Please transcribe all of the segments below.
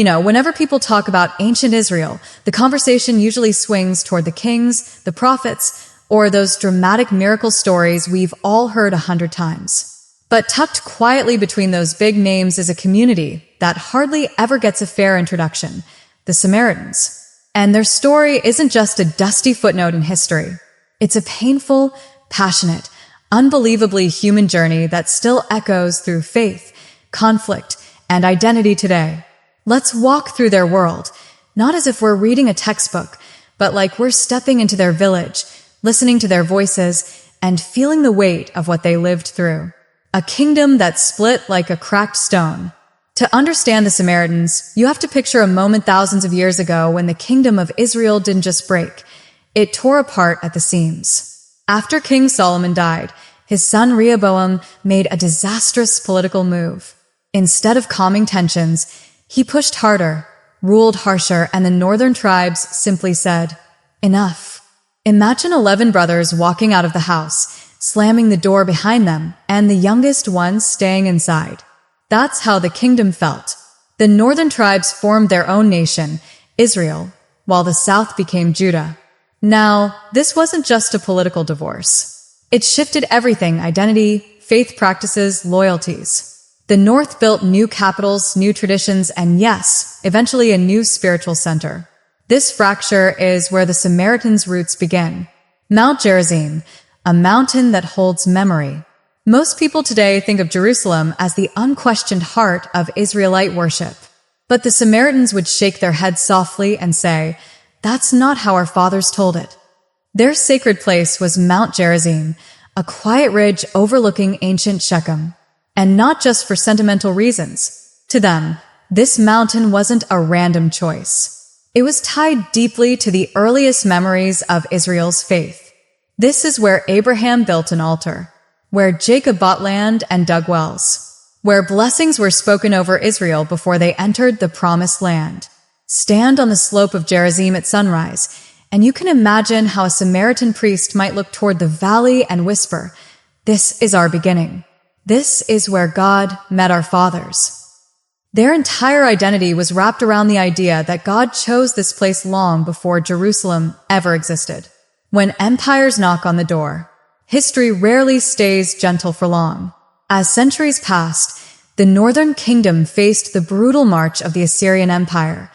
Whenever people talk about ancient Israel, the conversation usually swings toward the kings, the prophets, or those dramatic miracle stories we've all heard 100 times. But tucked quietly between those big names is a community that hardly ever gets a fair introduction, the Samaritans. And their story isn't just a dusty footnote in history. It's a painful, passionate, unbelievably human journey that still echoes through faith, conflict, and identity today. Let's walk through their world, not as if we're reading a textbook, but like we're stepping into their village, listening to their voices, and feeling the weight of what they lived through. A kingdom that split like a cracked stone. To understand the Samaritans, you have to picture a moment thousands of years ago when the kingdom of Israel didn't just break, it tore apart at the seams. After King Solomon died, his son Rehoboam made a disastrous political move. Instead of calming tensions, he pushed harder, ruled harsher, and the northern tribes simply said, "Enough." Imagine 11 brothers walking out of the house, slamming the door behind them, and the youngest ones staying inside. That's how the kingdom felt. The northern tribes formed their own nation, Israel, while the south became Judah. Now, this wasn't just a political divorce. It shifted everything: identity, faith practices, loyalties. The north built new capitals, new traditions, and yes, eventually a new spiritual center. This fracture is where the Samaritans' roots begin. Mount Gerizim, a mountain that holds memory. Most people today think of Jerusalem as the unquestioned heart of Israelite worship. But the Samaritans would shake their heads softly and say, "That's not how our fathers told it." Their sacred place was Mount Gerizim, a quiet ridge overlooking ancient Shechem. And not just for sentimental reasons. To them, this mountain wasn't a random choice. It was tied deeply to the earliest memories of Israel's faith. This is where Abraham built an altar, where Jacob bought land and dug wells, where blessings were spoken over Israel before they entered the promised land. Stand on the slope of Gerizim at sunrise, and you can imagine how a Samaritan priest might look toward the valley and whisper, "This is our beginning. This is where God met our fathers." Their entire identity was wrapped around the idea that God chose this place long before Jerusalem ever existed. When empires knock on the door, history rarely stays gentle for long. As centuries passed, the northern kingdom faced the brutal march of the Assyrian Empire,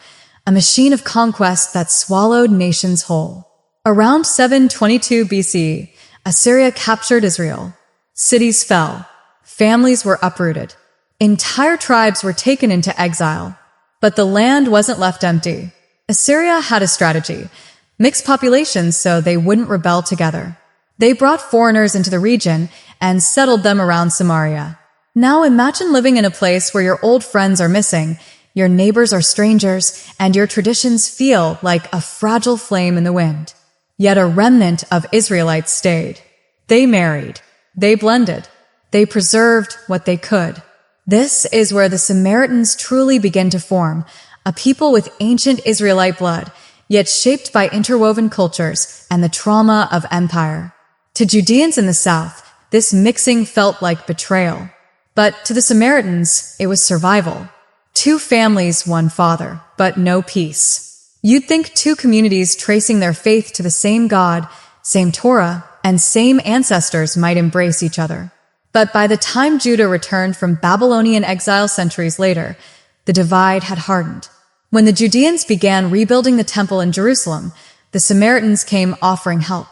a machine of conquest that swallowed nations whole. Around 722 BC, Assyria captured Israel. Cities fell. Families were uprooted. Entire tribes were taken into exile. But the land wasn't left empty. Assyria had a strategy: mix populations so they wouldn't rebel together. They brought foreigners into the region and settled them around Samaria. Now imagine living in a place where your old friends are missing, your neighbors are strangers, and your traditions feel like a fragile flame in the wind. Yet a remnant of Israelites stayed. They married. They blended. They preserved what they could. This is where the Samaritans truly begin to form, a people with ancient Israelite blood, yet shaped by interwoven cultures and the trauma of empire. To Judeans in the south, this mixing felt like betrayal. But to the Samaritans, it was survival. Two families, one father, but no peace. You'd think two communities tracing their faith to the same God, same Torah, and same ancestors might embrace each other. But by the time Judah returned from Babylonian exile centuries later, the divide had hardened. When the Judeans began rebuilding the temple in Jerusalem, the Samaritans came offering help.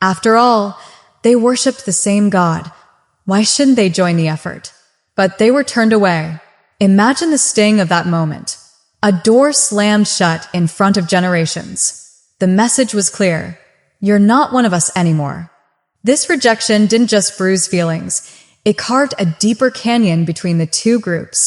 After all, they worshipped the same God. Why shouldn't they join the effort? But they were turned away. Imagine the sting of that moment. A door slammed shut in front of generations. The message was clear: you're not one of us anymore. This rejection didn't just bruise feelings. It carved a deeper canyon between the two groups.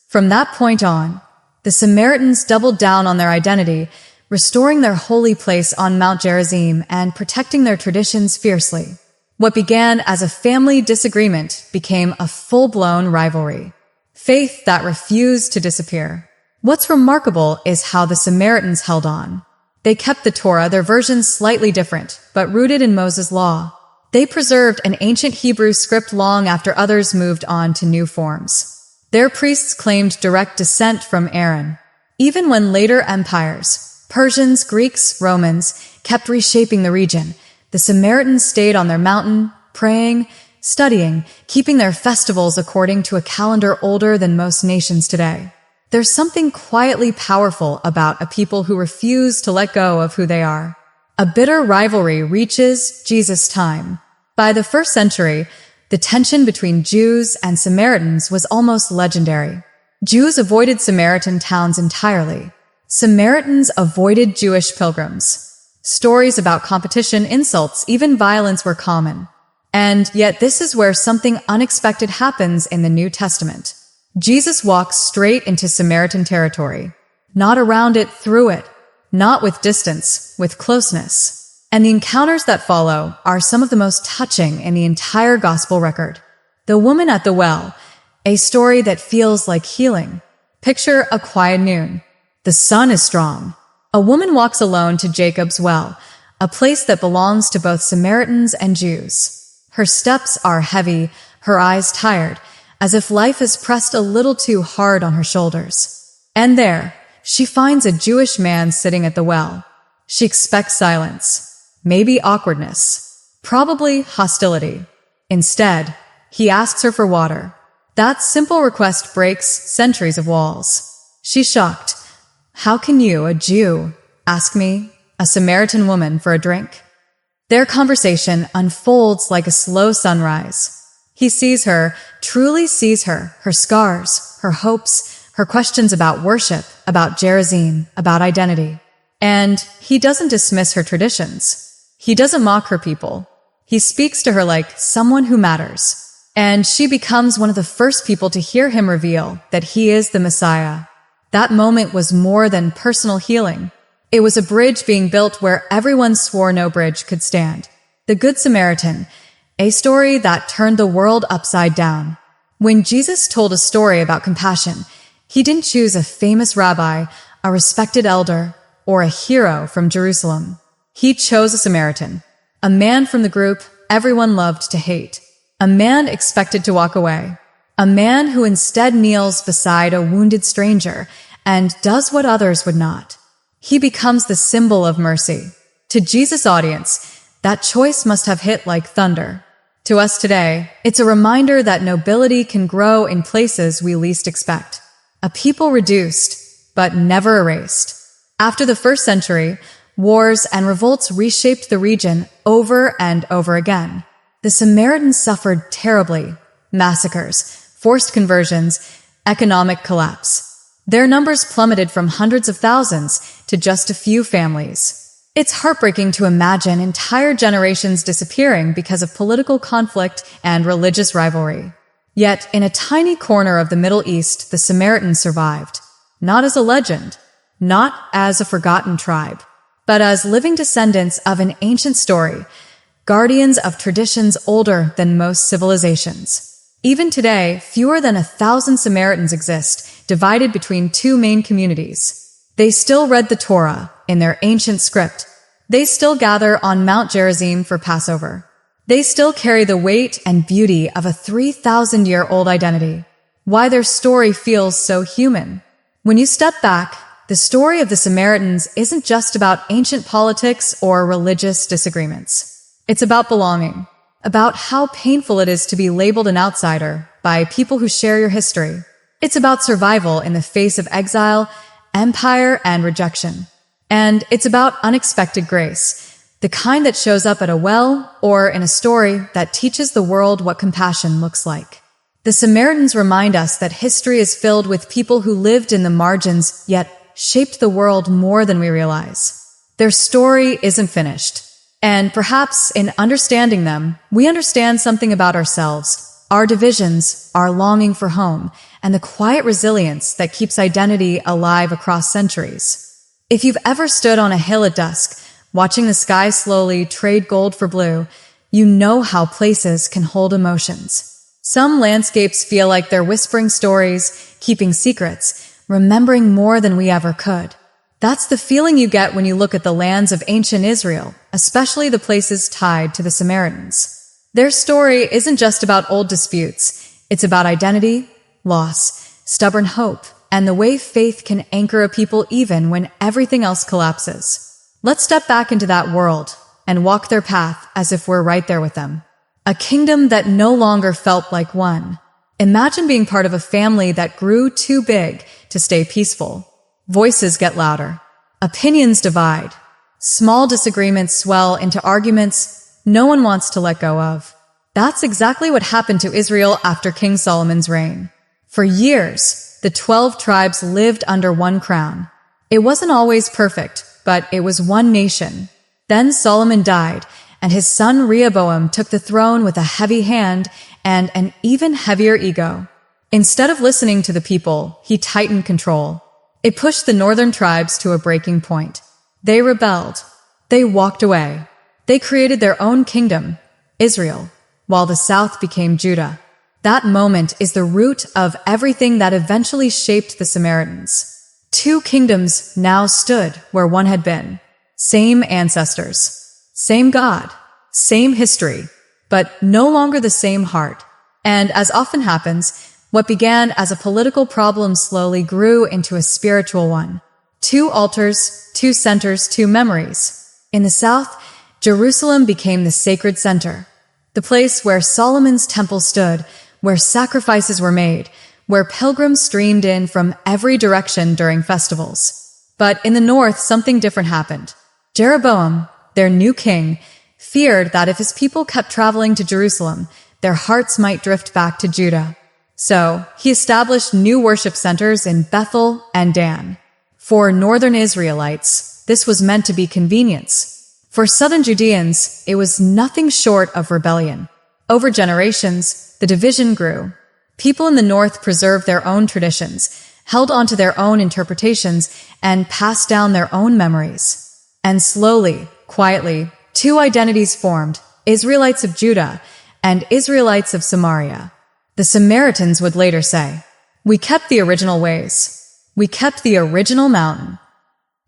From that point on, the Samaritans doubled down on their identity, restoring their holy place on Mount Gerizim and protecting their traditions fiercely. What began as a family disagreement became a full-blown rivalry. Faith that refused to disappear. What's remarkable is how the Samaritans held on. They kept the Torah, their version slightly different, but rooted in Moses' law. They preserved an ancient Hebrew script long after others moved on to new forms. Their priests claimed direct descent from Aaron. Even when later empires, Persians, Greeks, Romans, kept reshaping the region, the Samaritans stayed on their mountain, praying, studying, keeping their festivals according to a calendar older than most nations today. There's something quietly powerful about a people who refuse to let go of who they are. A bitter rivalry reaches Jesus' time. By the first century, the tension between Jews and Samaritans was almost legendary. Jews avoided Samaritan towns entirely. Samaritans avoided Jewish pilgrims. Stories about competition, insults, even violence were common. And yet this is where something unexpected happens in the New Testament. Jesus walks straight into Samaritan territory. Not around it, through it. Not with distance, with closeness. And the encounters that follow are some of the most touching in the entire gospel record. The woman at the well, a story that feels like healing. Picture a quiet noon. The sun is strong. A woman walks alone to Jacob's well, a place that belongs to both Samaritans and Jews. Her steps are heavy, her eyes tired, as if life has pressed a little too hard on her shoulders. And there, she finds a Jewish man sitting at the well. She expects silence, maybe awkwardness, probably hostility. Instead, he asks her for water. That simple request breaks centuries of walls. She's shocked. How can you, a Jew, ask me, a Samaritan woman, for a drink? Their conversation unfolds like a slow sunrise. He sees her, truly sees her scars, her hopes, her questions about worship, about Gerizim, about identity. And he doesn't dismiss her traditions. He doesn't mock her people. He speaks to her like someone who matters. And she becomes one of the first people to hear him reveal that he is the Messiah. That moment was more than personal healing. It was a bridge being built where everyone swore no bridge could stand. The Good Samaritan, a story that turned the world upside down. When Jesus told a story about compassion, he didn't choose a famous rabbi, a respected elder, or a hero from Jerusalem. He chose a Samaritan, a man from the group everyone loved to hate, a man expected to walk away, a man who instead kneels beside a wounded stranger and does what others would not. He becomes the symbol of mercy. To Jesus' audience, that choice must have hit like thunder. To us today, it's a reminder that nobility can grow in places we least expect. A people reduced, but never erased. After the first century, wars and revolts reshaped the region over and over again. The Samaritans suffered terribly. Massacres, forced conversions, economic collapse. Their numbers plummeted from hundreds of thousands to just a few families. It's heartbreaking to imagine entire generations disappearing because of political conflict and religious rivalry. Yet, in a tiny corner of the Middle East, the Samaritans survived. Not as a legend, not as a forgotten tribe, but as living descendants of an ancient story, guardians of traditions older than most civilizations. Even today, fewer than 1,000 Samaritans exist, divided between two main communities. They still read the Torah in their ancient script. They still gather on Mount Gerizim for Passover. They still carry the weight and beauty of a 3,000-year-old identity. Why their story feels so human. When you step back, the story of the Samaritans isn't just about ancient politics or religious disagreements. It's about belonging, about how painful it is to be labeled an outsider by people who share your history. It's about survival in the face of exile, empire, and rejection. And it's about unexpected grace, the kind that shows up at a well or in a story that teaches the world what compassion looks like. The Samaritans remind us that history is filled with people who lived in the margins yet shaped the world more than we realize. Their story isn't finished. And perhaps in understanding them, we understand something about ourselves, our divisions, our longing for home, and the quiet resilience that keeps identity alive across centuries. If you've ever stood on a hill at dusk, watching the sky slowly trade gold for blue, you know how places can hold emotions. Some landscapes feel like they're whispering stories, keeping secrets, remembering more than we ever could. That's the feeling you get when you look at the lands of ancient Israel, especially the places tied to the Samaritans. Their story isn't just about old disputes. It's about identity, loss, stubborn hope, and the way faith can anchor a people even when everything else collapses. Let's step back into that world and walk their path as if we're right there with them. A kingdom that no longer felt like one. Imagine being part of a family that grew too big to stay peaceful. Voices get louder. Opinions divide. Small disagreements swell into arguments no one wants to let go of. That's exactly what happened to Israel after King Solomon's reign. For years, the 12 tribes lived under one crown. It wasn't always perfect, but it was one nation. Then Solomon died, and his son Rehoboam took the throne with a heavy hand and an even heavier ego. Instead of listening to the people, he tightened control. It pushed the northern tribes to a breaking point. They rebelled. They walked away. They created their own kingdom, Israel, while the south became Judah. That moment is the root of everything that eventually shaped the Samaritans. Two kingdoms now stood where one had been. Same ancestors, same God, same history, but no longer the same heart. And as often happens, what began as a political problem slowly grew into a spiritual one. Two altars, two centers, two memories. In the south, Jerusalem became the sacred center, the place where Solomon's temple stood, where sacrifices were made, where pilgrims streamed in from every direction during festivals. But in the north, something different happened. Jeroboam, their new king, feared that if his people kept traveling to Jerusalem, their hearts might drift back to Judah. So, he established new worship centers in Bethel and Dan. For northern Israelites, this was meant to be convenience. For southern Judeans, it was nothing short of rebellion. Over generations, the division grew. People in the north preserved their own traditions, held onto their own interpretations, and passed down their own memories. And slowly, quietly, two identities formed, Israelites of Judah and Israelites of Samaria. The Samaritans would later say, "We kept the original ways. We kept the original mountain."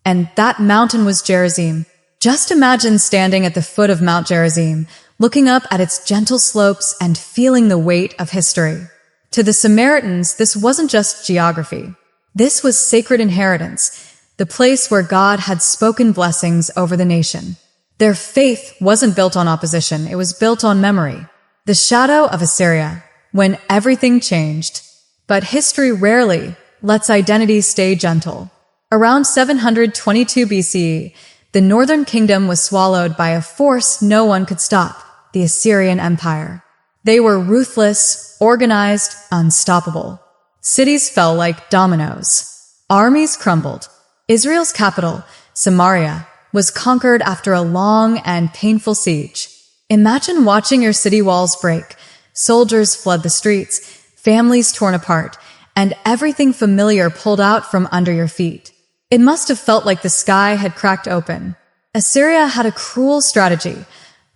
And that mountain was Gerizim. Just imagine standing at the foot of Mount Gerizim, looking up at its gentle slopes and feeling the weight of history. To the Samaritans, this wasn't just geography. This was sacred inheritance, the place where God had spoken blessings over the nation. Their faith wasn't built on opposition, it was built on memory. The shadow of Assyria, when everything changed. But history rarely lets identity stay gentle. Around 722 BCE, the northern kingdom was swallowed by a force no one could stop, the Assyrian Empire. They were ruthless, organized, unstoppable. Cities fell like dominoes. Armies crumbled. Israel's capital, Samaria, was conquered after a long and painful siege. Imagine watching your city walls break. Soldiers flood the streets, families torn apart, and everything familiar pulled out from under your feet. It must have felt like the sky had cracked open. Assyria had a cruel strategy: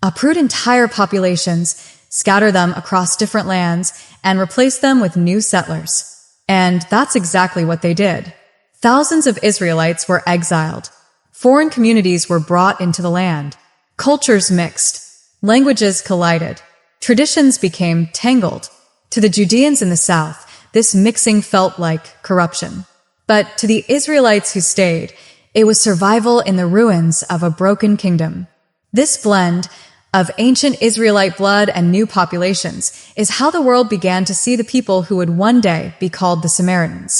uproot entire populations, scatter them across different lands, and replace them with new settlers. And that's exactly what they did. Thousands of Israelites were exiled. Foreign communities were brought into the land. Cultures mixed. Languages collided. Traditions became tangled. To the Judeans in the south, this mixing felt like corruption. But to the Israelites who stayed, it was survival in the ruins of a broken kingdom. This blend of ancient Israelite blood and new populations is how the world began to see the people who would one day be called the Samaritans,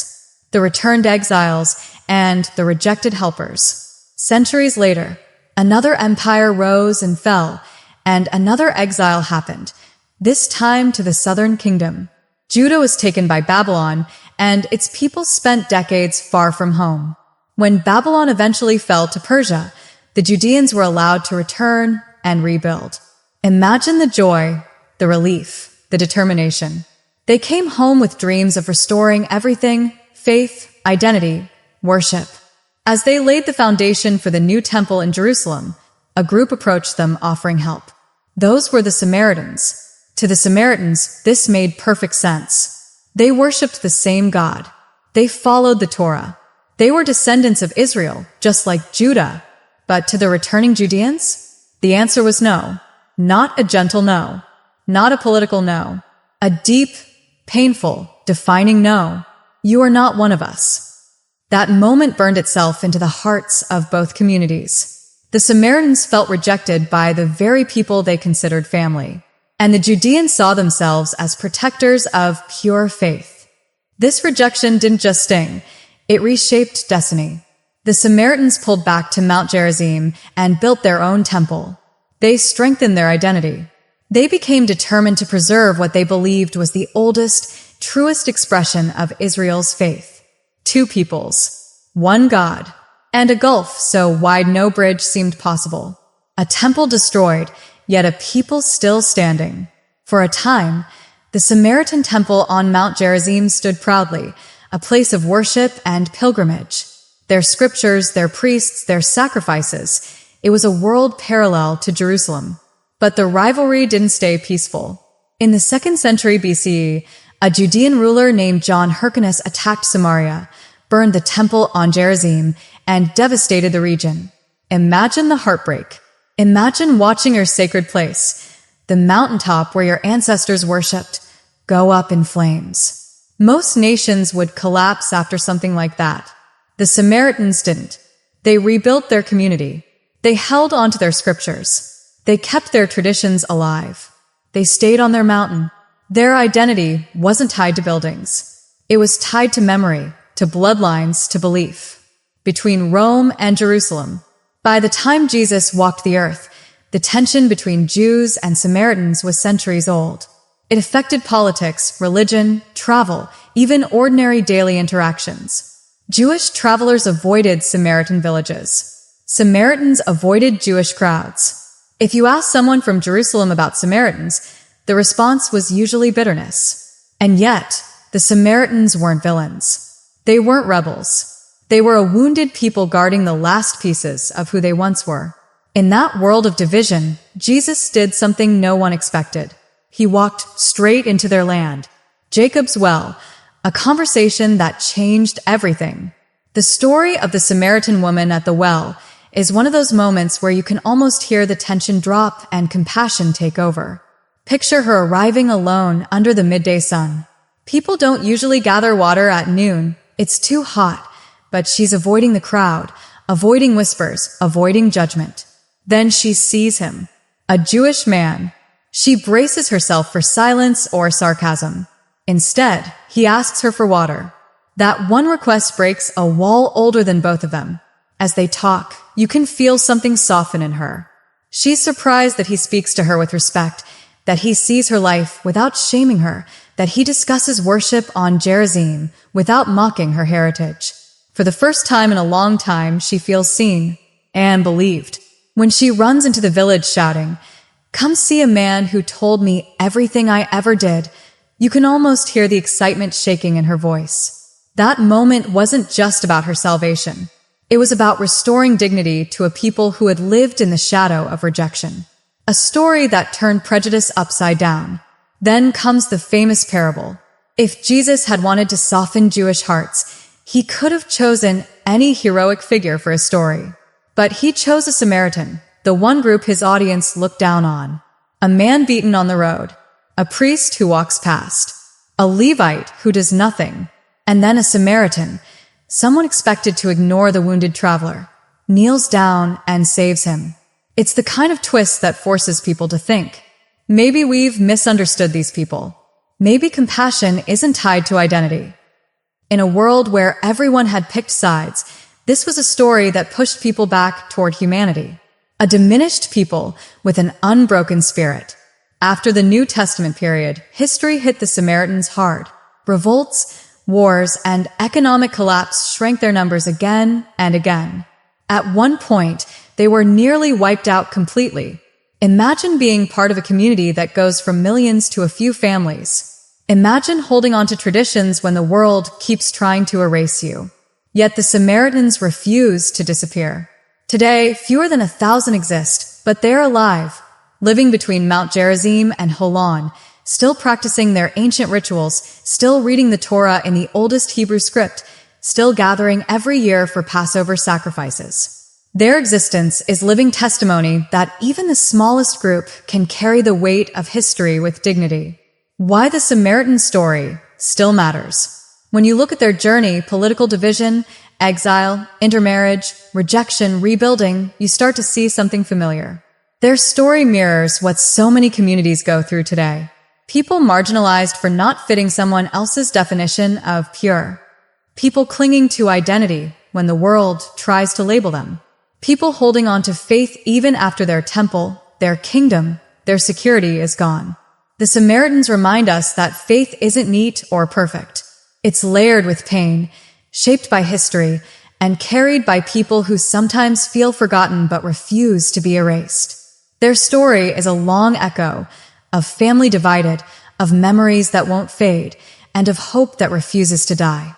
the returned exiles, and the rejected helpers. Centuries later, another empire rose and fell, and another exile happened, this time to the southern kingdom. Judah was taken by Babylon, and its people spent decades far from home. When Babylon eventually fell to Persia, the Judeans were allowed to return and rebuild. Imagine the joy, the relief, the determination. They came home with dreams of restoring everything: faith, identity, worship. As they laid the foundation for the new temple in Jerusalem, a group approached them offering help. Those were the Samaritans. To the Samaritans, this made perfect sense. They worshipped the same God. They followed the Torah. They were descendants of Israel, just like Judah. But to the returning Judeans, the answer was no. Not a gentle no. Not a political no. A deep, painful, defining no. "You are not one of us." That moment burned itself into the hearts of both communities. The Samaritans felt rejected by the very people they considered family, and the Judeans saw themselves as protectors of pure faith. This rejection didn't just sting, it reshaped destiny. The Samaritans pulled back to Mount Gerizim and built their own temple. They strengthened their identity. They became determined to preserve what they believed was the oldest, truest expression of Israel's faith. Two peoples, one God, and a gulf so wide no bridge seemed possible. A temple destroyed, yet a people still standing. For a time, the Samaritan temple on Mount Gerizim stood proudly, a place of worship and pilgrimage. Their scriptures, their priests, their sacrifices, it was a world parallel to Jerusalem. But the rivalry didn't stay peaceful. In the 2nd century BCE, a Judean ruler named John Hyrcanus attacked Samaria, burned the temple on Gerizim, and devastated the region. Imagine the heartbreak. Imagine watching your sacred place, the mountaintop where your ancestors worshipped, go up in flames. Most nations would collapse after something like that. The Samaritans didn't. They rebuilt their community. They held on to their scriptures. They kept their traditions alive. They stayed on their mountain. Their identity wasn't tied to buildings. It was tied to memory, to bloodlines, to belief. Between Rome and Jerusalem, by the time Jesus walked the earth, the tension between Jews and Samaritans was centuries old. It affected politics, religion, travel, even ordinary daily interactions. Jewish travelers avoided Samaritan villages. Samaritans avoided Jewish crowds. If you asked someone from Jerusalem about Samaritans, the response was usually bitterness. And yet, the Samaritans weren't villains. They weren't rebels. They were a wounded people guarding the last pieces of who they once were. In that world of division, Jesus did something no one expected. He walked straight into their land. Jacob's well, a conversation that changed everything. The story of the Samaritan woman at the well is one of those moments where you can almost hear the tension drop and compassion take over. Picture her arriving alone under the midday sun. People don't usually gather water at noon. It's too hot. But she's avoiding the crowd, avoiding whispers, avoiding judgment. Then she sees him, a Jewish man. She braces herself for silence or sarcasm. Instead, he asks her for water. That one request breaks a wall older than both of them. As they talk, you can feel something soften in her. She's surprised that he speaks to her with respect, that he sees her life without shaming her, that he discusses worship on Gerizim without mocking her heritage. For the first time in a long time, she feels seen and believed. When she runs into the village shouting, "Come see a man who told me everything I ever did," you can almost hear the excitement shaking in her voice. That moment wasn't just about her salvation. It was about restoring dignity to a people who had lived in the shadow of rejection. A story that turned prejudice upside down. Then comes the famous parable. If Jesus had wanted to soften Jewish hearts, he could have chosen any heroic figure for a story. But he chose a Samaritan, the one group his audience looked down on. A man beaten on the road, a priest who walks past, a Levite who does nothing, and then a Samaritan, someone expected to ignore the wounded traveler, kneels down and saves him. It's the kind of twist that forces people to think. Maybe we've misunderstood these people. Maybe compassion isn't tied to identity. In a world where everyone had picked sides, this was a story that pushed people back toward humanity. A diminished people with an unbroken spirit. After the New Testament period, history hit the Samaritans hard. Revolts, wars, and economic collapse shrank their numbers again and again. At one point, they were nearly wiped out completely. Imagine being part of a community that goes from millions to a few families. Imagine holding on to traditions when the world keeps trying to erase you. Yet the Samaritans refuse to disappear. Today, fewer than 1,000 exist, but they're alive, living between Mount Gerizim and Holon, still practicing their ancient rituals, still reading the Torah in the oldest Hebrew script, still gathering every year for Passover sacrifices. Their existence is living testimony that even the smallest group can carry the weight of history with dignity. Why the Samaritan story still matters. When you look at their journey, political division, exile, intermarriage, rejection, rebuilding, you start to see something familiar. Their story mirrors what so many communities go through today. People marginalized for not fitting someone else's definition of pure. People clinging to identity when the world tries to label them. People holding on to faith even after their temple, their kingdom, their security is gone. The Samaritans remind us that faith isn't neat or perfect. It's layered with pain, shaped by history, and carried by people who sometimes feel forgotten but refuse to be erased. Their story is a long echo of family divided, of memories that won't fade, and of hope that refuses to die.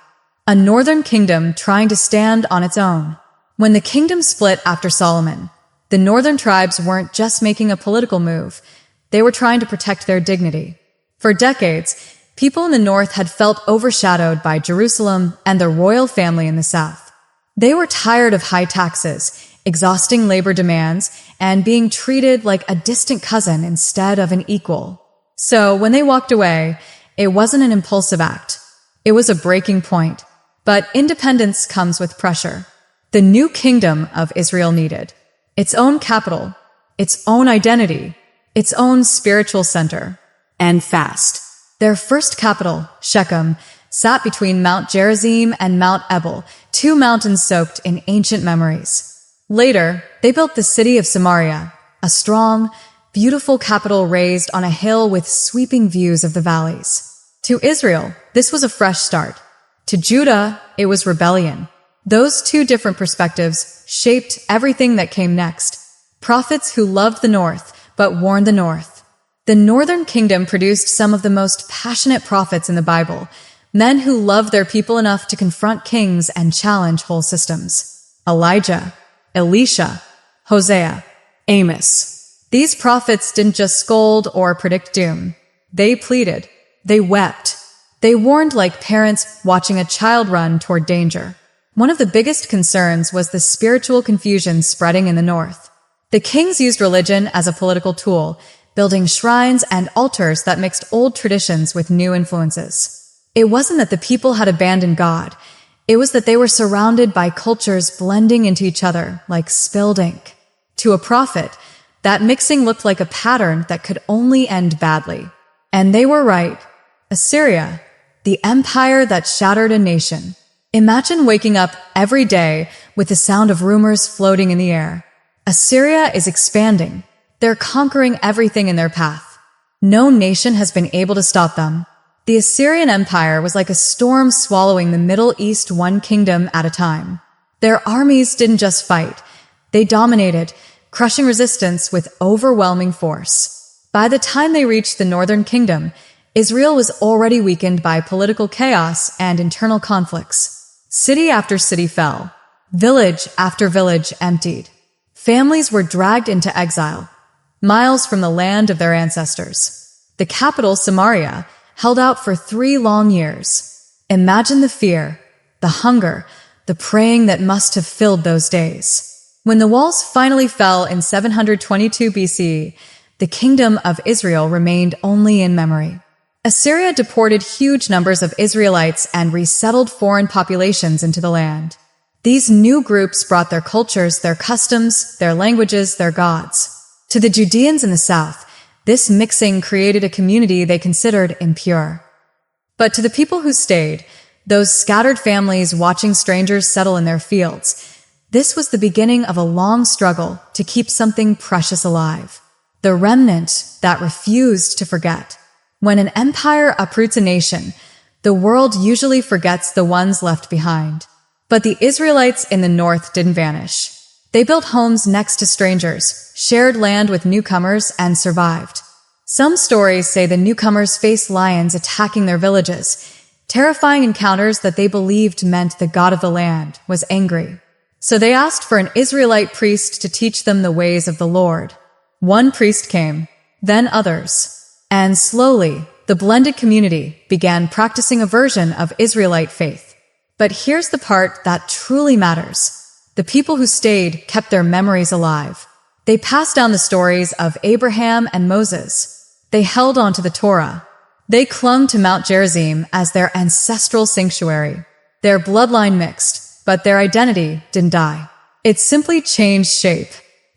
A northern kingdom trying to stand on its own. When the kingdom split after Solomon, the northern tribes weren't just making a political move, they were trying to protect their dignity. For decades, people in the north had felt overshadowed by Jerusalem and the royal family in the south. They were tired of high taxes, exhausting labor demands, and being treated like a distant cousin instead of an equal. So when they walked away, it wasn't an impulsive act. It was a breaking point. But independence comes with pressure. The new kingdom of Israel needed its own capital, its own identity, its own spiritual center, and fast. Their first capital, Shechem, sat between Mount Gerizim and Mount Ebal, two mountains soaked in ancient memories. Later, they built the city of Samaria, a strong, beautiful capital raised on a hill with sweeping views of the valleys. To Israel, this was a fresh start. To Judah, it was rebellion. Those two different perspectives shaped everything that came next. Prophets who loved the north, but warned the north. The northern kingdom produced some of the most passionate prophets in the Bible, men who loved their people enough to confront kings and challenge whole systems. Elijah, Elisha, Hosea, Amos. These prophets didn't just scold or predict doom. They pleaded. They wept. They warned like parents watching a child run toward danger. One of the biggest concerns was the spiritual confusion spreading in the north. The kings used religion as a political tool, building shrines and altars that mixed old traditions with new influences. It wasn't that the people had abandoned God. It was that they were surrounded by cultures blending into each other like spilled ink. To a prophet, that mixing looked like a pattern that could only end badly. And they were right. Assyria, the empire that shattered a nation. Imagine waking up every day with the sound of rumors floating in the air. Assyria is expanding. They're conquering everything in their path. No nation has been able to stop them. The Assyrian Empire was like a storm swallowing the Middle East one kingdom at a time. Their armies didn't just fight. They dominated, crushing resistance with overwhelming force. By the time they reached the northern kingdom, Israel was already weakened by political chaos and internal conflicts. City after city fell. Village after village emptied. Families were dragged into exile, miles from the land of their ancestors. The capital, Samaria, held out for 3 long years. Imagine the fear, the hunger, the praying that must have filled those days. When the walls finally fell in 722 BC, the kingdom of Israel remained only in memory. Assyria deported huge numbers of Israelites and resettled foreign populations into the land. These new groups brought their cultures, their customs, their languages, their gods. To the Judeans in the south, this mixing created a community they considered impure. But to the people who stayed, those scattered families watching strangers settle in their fields, this was the beginning of a long struggle to keep something precious alive. The remnant that refused to forget. When an empire uproots a nation, the world usually forgets the ones left behind. But the Israelites in the north didn't vanish. They built homes next to strangers, shared land with newcomers, and survived. Some stories say the newcomers faced lions attacking their villages, terrifying encounters that they believed meant the god of the land was angry. So they asked for an Israelite priest to teach them the ways of the Lord. One priest came, then others. And slowly, the blended community began practicing a version of Israelite faith. But here's the part that truly matters. The people who stayed kept their memories alive. They passed down the stories of Abraham and Moses. They held on to the Torah. They clung to Mount Gerizim as their ancestral sanctuary. Their bloodline mixed, but their identity didn't die. It simply changed shape.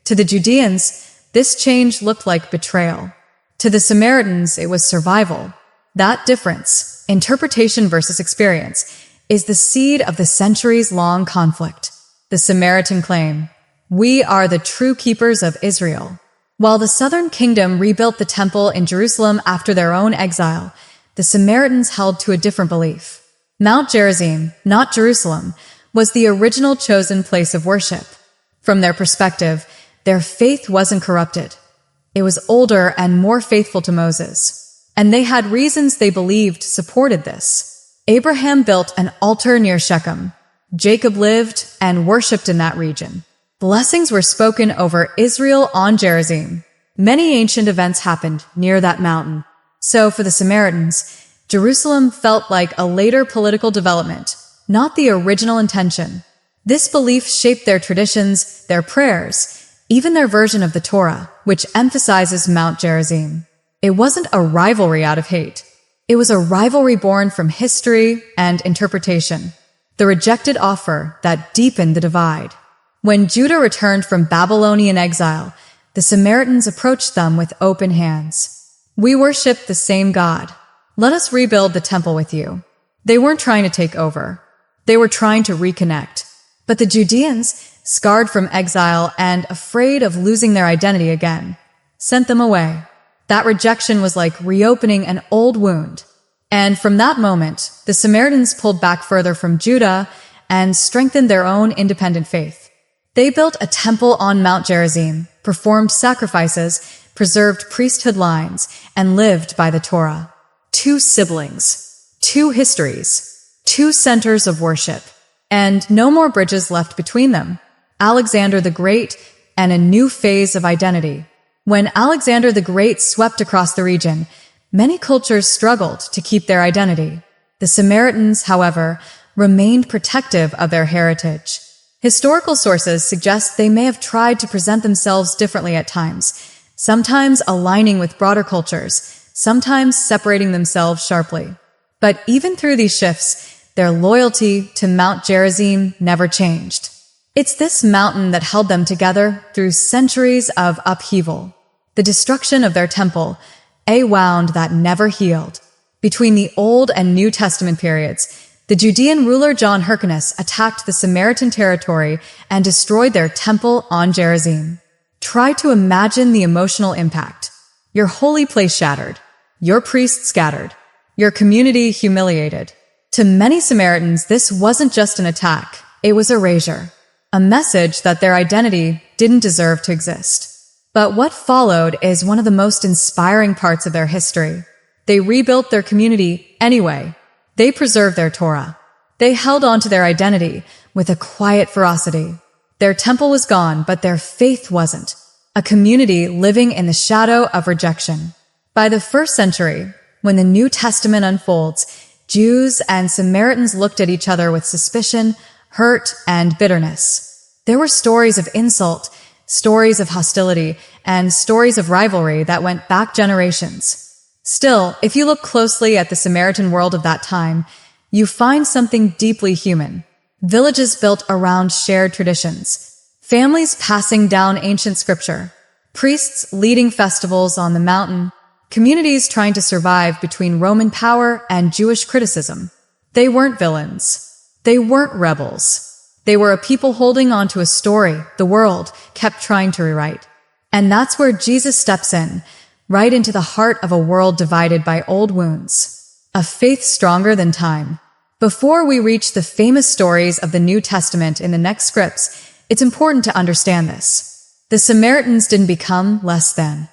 To the Judeans, this change looked like betrayal. To the Samaritans, it was survival. That difference, interpretation versus experience, is the seed of the centuries-long conflict. The Samaritan claim, "We are the true keepers of Israel." While the southern kingdom rebuilt the temple in Jerusalem after their own exile, the Samaritans held to a different belief. Mount Gerizim, not Jerusalem, was the original chosen place of worship. From their perspective, their faith wasn't corrupted. It was older and more faithful to Moses. And they had reasons they believed supported this. Abraham built an altar near Shechem. Jacob lived and worshipped in that region. Blessings were spoken over Israel on Gerizim. Many ancient events happened near that mountain. So for the Samaritans, Jerusalem felt like a later political development, not the original intention. This belief shaped their traditions, their prayers, even their version of the Torah, which emphasizes Mount Gerizim. It wasn't a rivalry out of hate. It was a rivalry born from history and interpretation. The rejected offer that deepened the divide. When Judah returned from Babylonian exile, the Samaritans approached them with open hands. "We worship the same God. Let us rebuild the temple with you." They weren't trying to take over. They were trying to reconnect. But the Judeans, scarred from exile and afraid of losing their identity again, sent them away. That rejection was like reopening an old wound. And from that moment, the Samaritans pulled back further from Judah and strengthened their own independent faith. They built a temple on Mount Gerizim, performed sacrifices, preserved priesthood lines, and lived by the Torah. Two siblings, two histories, two centers of worship, and no more bridges left between them. Alexander the Great and a new phase of identity. When Alexander the Great swept across the region, many cultures struggled to keep their identity. The Samaritans, however, remained protective of their heritage. Historical sources suggest they may have tried to present themselves differently at times, sometimes aligning with broader cultures, sometimes separating themselves sharply. But even through these shifts, their loyalty to Mount Gerizim never changed. It's this mountain that held them together through centuries of upheaval. The destruction of their temple, a wound that never healed. Between the Old and New Testament periods, the Judean ruler John Hyrcanus attacked the Samaritan territory and destroyed their temple on Gerizim. Try to imagine the emotional impact. Your holy place shattered, your priests scattered, your community humiliated. To many Samaritans, this wasn't just an attack, it was erasure. A message that their identity didn't deserve to exist. But what followed is one of the most inspiring parts of their history. They rebuilt their community anyway. They preserved their Torah. They held on to their identity with a quiet ferocity. Their temple was gone, but their faith wasn't. A community living in the shadow of rejection. By the 1st century, when the New Testament unfolds, Jews and Samaritans looked at each other with suspicion, hurt, and bitterness. There were stories of insult, stories of hostility, and stories of rivalry that went back generations. Still, if you look closely at the Samaritan world of that time, you find something deeply human. Villages built around shared traditions. Families passing down ancient scripture. Priests leading festivals on the mountain. Communities trying to survive between Roman power and Jewish criticism. They weren't villains. They weren't rebels. They were a people holding on to a story the world kept trying to rewrite. And that's where Jesus steps in, right into the heart of a world divided by old wounds. A faith stronger than time. Before we reach the famous stories of the New Testament in the next scripts, it's important to understand this. The Samaritans didn't become less than.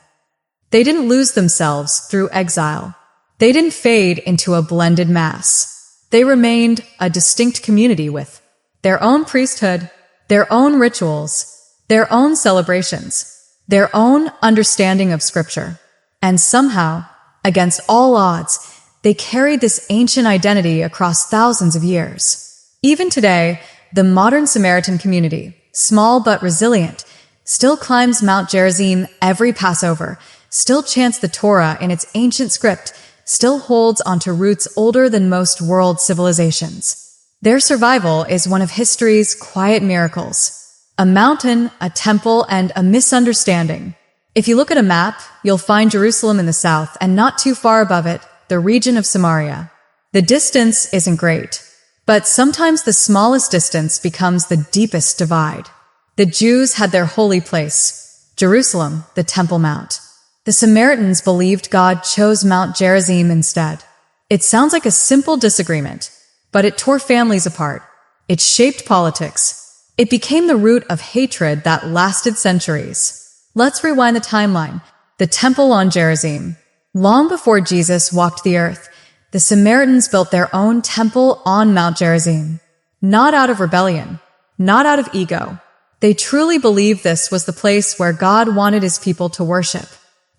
They didn't lose themselves through exile. They didn't fade into a blended mass. They remained a distinct community with their own priesthood, their own rituals, their own celebrations, their own understanding of Scripture. And somehow, against all odds, they carried this ancient identity across thousands of years. Even today, the modern Samaritan community, small but resilient, still climbs Mount Gerizim every Passover, still chants the Torah in its ancient script, still holds onto roots older than most world civilizations. Their survival is one of history's quiet miracles. A mountain, a temple, and a misunderstanding. If you look at a map, you'll find Jerusalem in the south, and not too far above it, the region of Samaria. The distance isn't great, but sometimes the smallest distance becomes the deepest divide. The Jews had their holy place, Jerusalem, the Temple Mount. The Samaritans believed God chose Mount Gerizim instead. It sounds like a simple disagreement, but it tore families apart. It shaped politics. It became the root of hatred that lasted centuries. Let's rewind the timeline. The Temple on Gerizim. Long before Jesus walked the earth, the Samaritans built their own temple on Mount Gerizim. Not out of rebellion, not out of ego. They truly believed this was the place where God wanted his people to worship.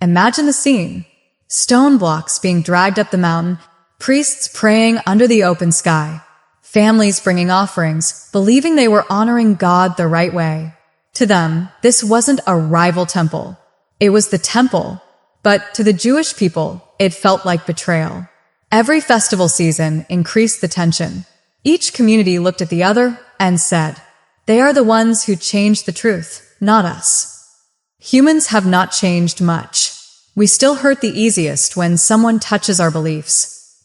Imagine the scene. Stone blocks being dragged up the mountain, priests praying under the open sky, families bringing offerings, believing they were honoring God the right way. To them, this wasn't a rival temple. It was the temple. But to the Jewish people, it felt like betrayal. Every festival season increased the tension. Each community looked at the other and said, "They are the ones who changed the truth, not us." Humans have not changed much. We still hurt the easiest when someone touches our beliefs.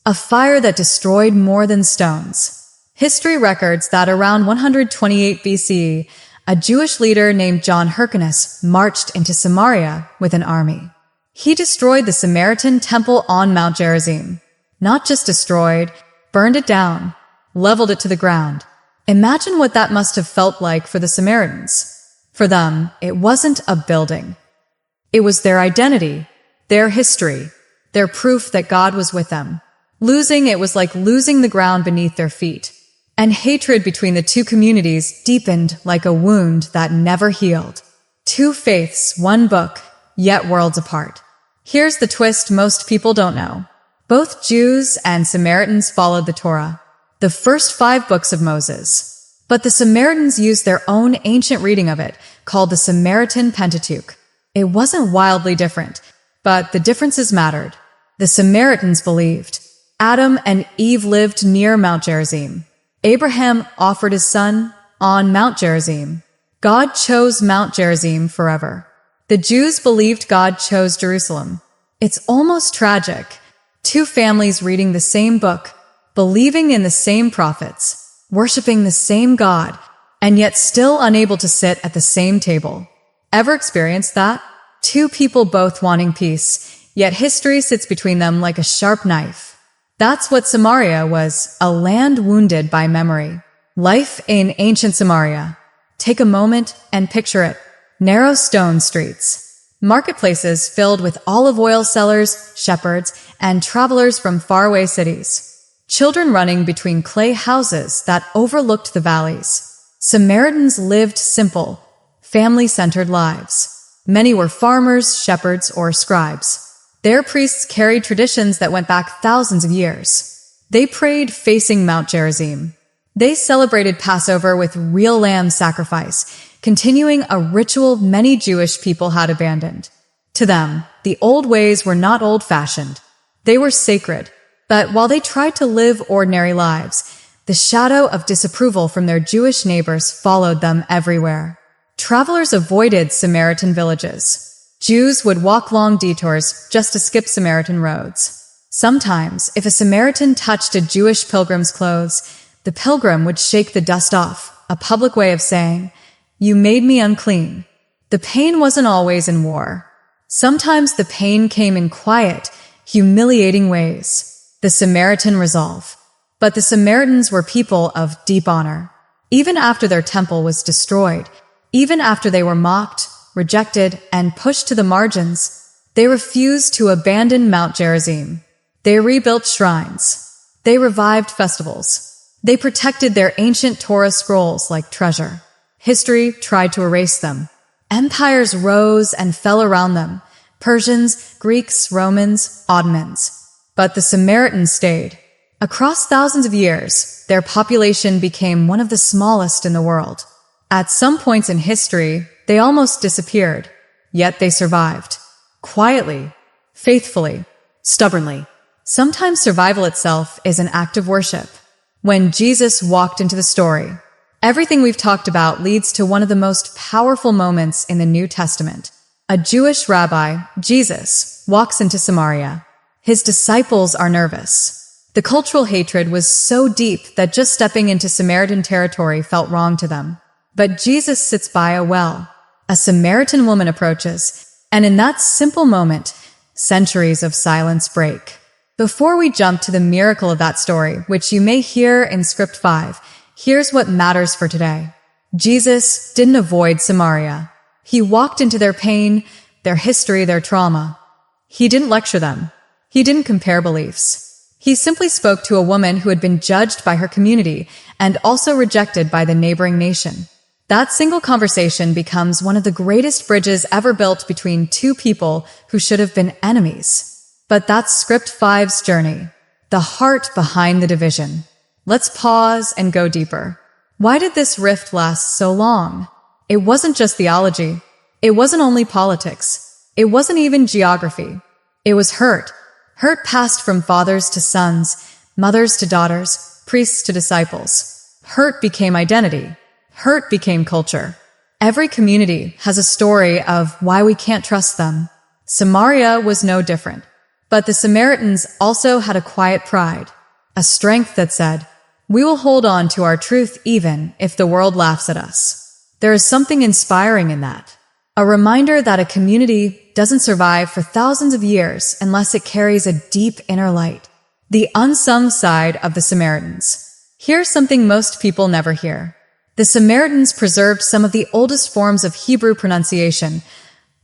A fire that destroyed more than stones. History records that around 128 BCE, a Jewish leader named John Hyrcanus marched into Samaria with an army. He destroyed the Samaritan temple on Mount Gerizim. Not just destroyed, burned it down, leveled it to the ground. Imagine what that must have felt like for the Samaritans. For them, it wasn't a building. It was their identity, their history, their proof that God was with them. Losing it was like losing the ground beneath their feet. And hatred between the two communities deepened like a wound that never healed. Two faiths, one book, yet worlds apart. Here's the twist most people don't know. Both Jews and Samaritans followed the Torah, the first 5 books of Moses. But the Samaritans used their own ancient reading of it, called the Samaritan Pentateuch. It wasn't wildly different, but the differences mattered. The Samaritans believed. Adam and Eve lived near Mount Gerizim. Abraham offered his son on Mount Gerizim. God chose Mount Gerizim forever. The Jews believed God chose Jerusalem. It's almost tragic. 2 families reading the same book, believing in the same prophets, worshiping the same God, and yet still unable to sit at the same table. Ever experienced that? 2 people both wanting peace, yet history sits between them like a sharp knife. That's what Samaria was, a land wounded by memory. Life in ancient Samaria. Take a moment and picture it. Narrow stone streets. Marketplaces filled with olive oil sellers, shepherds, and travelers from faraway cities. Children running between clay houses that overlooked the valleys. Samaritans lived simple, family-centered lives. Many were farmers, shepherds, or scribes. Their priests carried traditions that went back thousands of years. They prayed facing Mount Gerizim. They celebrated Passover with real lamb sacrifice, continuing a ritual many Jewish people had abandoned. To them, the old ways were not old-fashioned. They were sacred. But while they tried to live ordinary lives, the shadow of disapproval from their Jewish neighbors followed them everywhere. Travelers avoided Samaritan villages. Jews would walk long detours just to skip Samaritan roads. Sometimes, if a Samaritan touched a Jewish pilgrim's clothes, the pilgrim would shake the dust off, a public way of saying, "You made me unclean." The pain wasn't always in war. Sometimes the pain came in quiet, humiliating ways. The Samaritan resolve. But the Samaritans were people of deep honor. Even after their temple was destroyed, even after they were mocked, rejected, and pushed to the margins, they refused to abandon Mount Gerizim. They rebuilt shrines. They revived festivals. They protected their ancient Torah scrolls like treasure. History tried to erase them. Empires rose and fell around them. Persians, Greeks, Romans, Ottomans. But the Samaritans stayed. Across thousands of years, their population became one of the smallest in the world. At some points in history, they almost disappeared. Yet they survived. Quietly, faithfully, stubbornly. Sometimes survival itself is an act of worship. When Jesus walked into the story, everything we've talked about leads to one of the most powerful moments in the New Testament. A Jewish rabbi, Jesus, walks into Samaria. His disciples are nervous. The cultural hatred was so deep that just stepping into Samaritan territory felt wrong to them. But Jesus sits by a well. A Samaritan woman approaches, and in that simple moment, centuries of silence break. Before we jump to the miracle of that story, which you may hear in Script 5, here's what matters for today. Jesus didn't avoid Samaria. He walked into their pain, their history, their trauma. He didn't lecture them. He didn't compare beliefs. He simply spoke to a woman who had been judged by her community and also rejected by the neighboring nation. That single conversation becomes one of the greatest bridges ever built between two people who should have been enemies. But that's Script 5's journey, the heart behind the division. Let's pause and go deeper. Why did this rift last so long? It wasn't just theology. It wasn't only politics. It wasn't even geography. It was hurt. Hurt passed from fathers to sons, mothers to daughters, priests to disciples. Hurt became identity. Hurt became culture. Every community has a story of why we can't trust them. Samaria was no different. But the Samaritans also had a quiet pride, a strength that said, "We will hold on to our truth even if the world laughs at us." There is something inspiring in that. A reminder that a community doesn't survive for thousands of years unless it carries a deep inner light. The unsung side of the Samaritans. Here's something most people never hear. The Samaritans preserved some of the oldest forms of Hebrew pronunciation,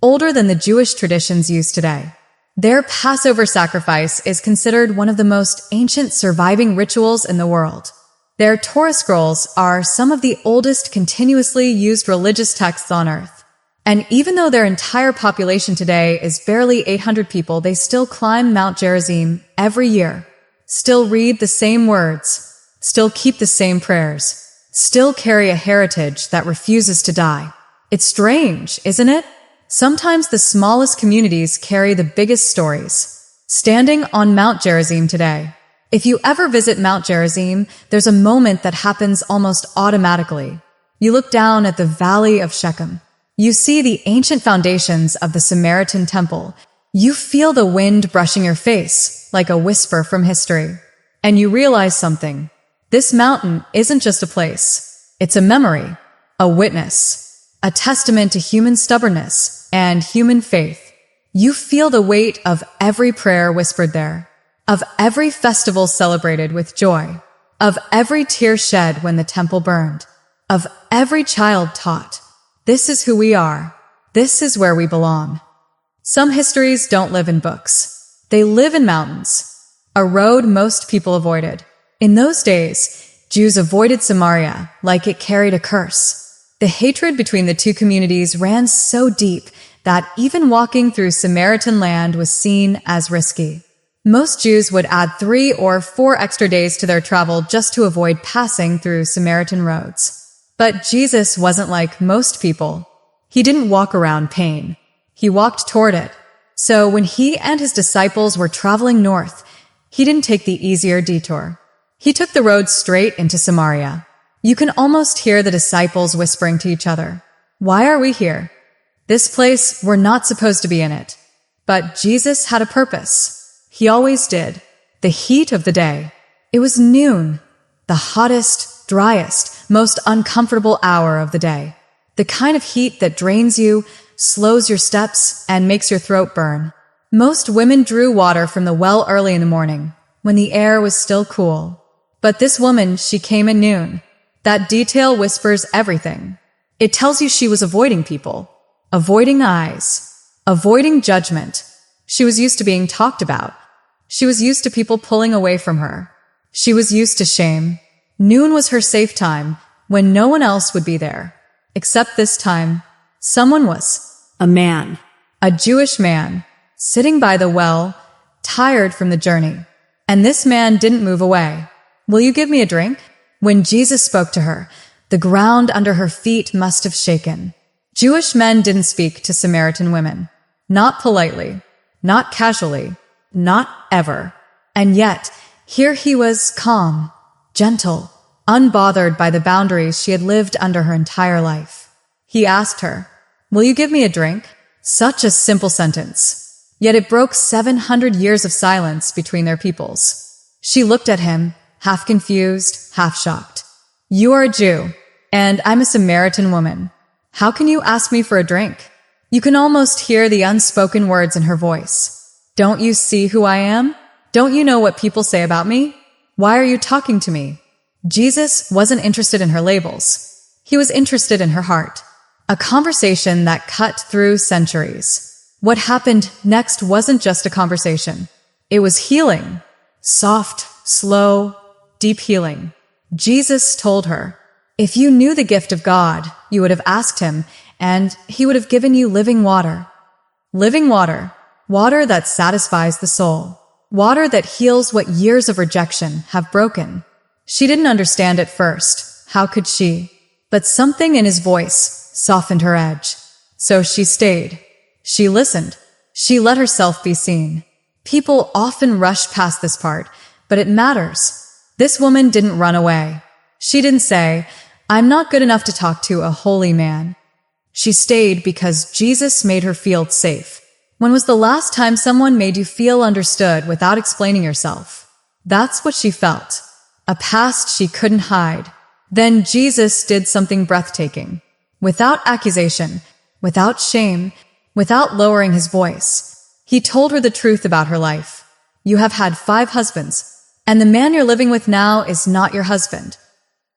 older than the Jewish traditions used today. Their Passover sacrifice is considered one of the most ancient surviving rituals in the world. Their Torah scrolls are some of the oldest continuously used religious texts on earth. And even though their entire population today is barely 800 people, they still climb Mount Gerizim every year, still read the same words, still keep the same prayers, still carry a heritage that refuses to die. It's strange, isn't it? Sometimes the smallest communities carry the biggest stories. Standing on Mount Gerizim today. If you ever visit Mount Gerizim, there's a moment that happens almost automatically. You look down at the Valley of Shechem. You see the ancient foundations of the Samaritan temple. You feel the wind brushing your face, like a whisper from history. And you realize something. This mountain isn't just a place. It's a memory, a witness, a testament to human stubbornness and human faith. You feel the weight of every prayer whispered there, of every festival celebrated with joy, of every tear shed when the temple burned, of every child taught. This is who we are. This is where we belong. Some histories don't live in books. They live in mountains, a road most people avoided. In those days, Jews avoided Samaria like it carried a curse. The hatred between the two communities ran so deep that even walking through Samaritan land was seen as risky. Most Jews would add 3 or 4 extra days to their travel just to avoid passing through Samaritan roads. But Jesus wasn't like most people. He didn't walk around pain. He walked toward it. So when he and his disciples were traveling north, he didn't take the easier detour. He took the road straight into Samaria. You can almost hear the disciples whispering to each other, "Why are we here? This place, we're not supposed to be in it." But Jesus had a purpose. He always did. The heat of the day. It was noon, the hottest, driest, most uncomfortable hour of the day. The kind of heat that drains you, slows your steps, and makes your throat burn. Most women drew water from the well early in the morning, when the air was still cool. But this woman, she came at noon. That detail whispers everything. It tells you she was avoiding people, avoiding eyes, avoiding judgment. She was used to being talked about. She was used to people pulling away from her. She was used to shame. Noon was her safe time, when no one else would be there. Except this time, someone was. A man. A Jewish man, sitting by the well, tired from the journey. And this man didn't move away. "Will you give me a drink?" When Jesus spoke to her, the ground under her feet must have shaken. Jewish men didn't speak to Samaritan women. Not politely. Not casually. Not ever. And yet, here he was calm, gentle, unbothered by the boundaries she had lived under her entire life. He asked her, "Will you give me a drink?" Such a simple sentence. Yet it broke 700 years of silence between their peoples. She looked at him, half confused, half shocked. "You are a Jew, and I'm a Samaritan woman. How can you ask me for a drink?" You can almost hear the unspoken words in her voice. "Don't you see who I am? Don't you know what people say about me? Why are you talking to me?" Jesus wasn't interested in her labels. He was interested in her heart. A conversation that cut through centuries. What happened next wasn't just a conversation. It was healing. Soft, slow, deep healing. Jesus told her, "If you knew the gift of God, you would have asked him, and he would have given you living water." Living water. Water that satisfies the soul. Water that heals what years of rejection have broken. She didn't understand at first. How could she? But something in his voice softened her edge. So she stayed. She listened. She let herself be seen. People often rush past this part, but it matters. This woman didn't run away. She didn't say, "I'm not good enough to talk to a holy man." She stayed because Jesus made her feel safe. When was the last time someone made you feel understood without explaining yourself? That's what she felt. A past she couldn't hide. Then Jesus did something breathtaking. Without accusation, without shame, without lowering his voice, he told her the truth about her life. "You have had 5 husbands, and the man you're living with now is not your husband."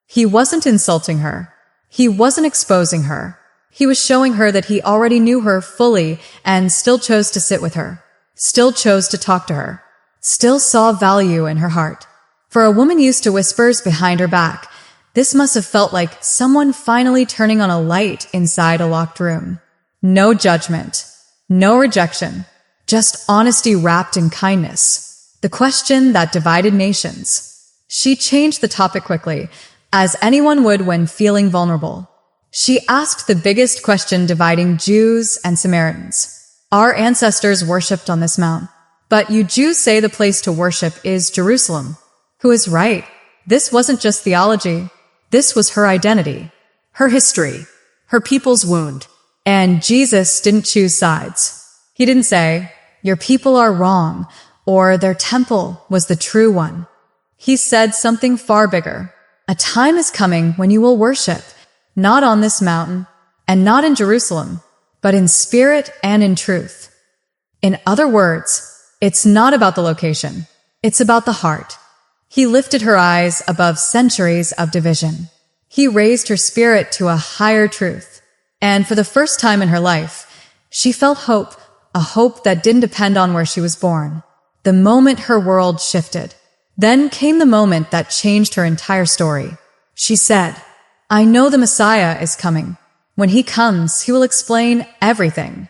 He wasn't insulting her. He wasn't exposing her. He was showing her that he already knew her fully and still chose to sit with her, still chose to talk to her, still saw value in her heart. For a woman used to whispers behind her back, this must have felt like someone finally turning on a light inside a locked room. No judgment, no rejection, just honesty wrapped in kindness. The question that divided nations. She changed the topic quickly, as anyone would when feeling vulnerable. She asked the biggest question dividing Jews and Samaritans. Our ancestors worshipped on this mount, but you Jews say the place to worship is Jerusalem. Who is right? This wasn't just theology. This was her identity, her history, her people's wound. And Jesus didn't choose sides. He didn't say, "Your people are wrong," or "Their temple was the true one." He said something far bigger. "A time is coming when you will worship, not on this mountain, and not in Jerusalem, but in spirit and in truth." In other words, it's not about the location. It's about the heart. He lifted her eyes above centuries of division. He raised her spirit to a higher truth. And for the first time in her life, she felt hope, a hope that didn't depend on where she was born. The moment her world shifted. Then came the moment that changed her entire story. She said, "I know the Messiah is coming. When he comes, he will explain everything."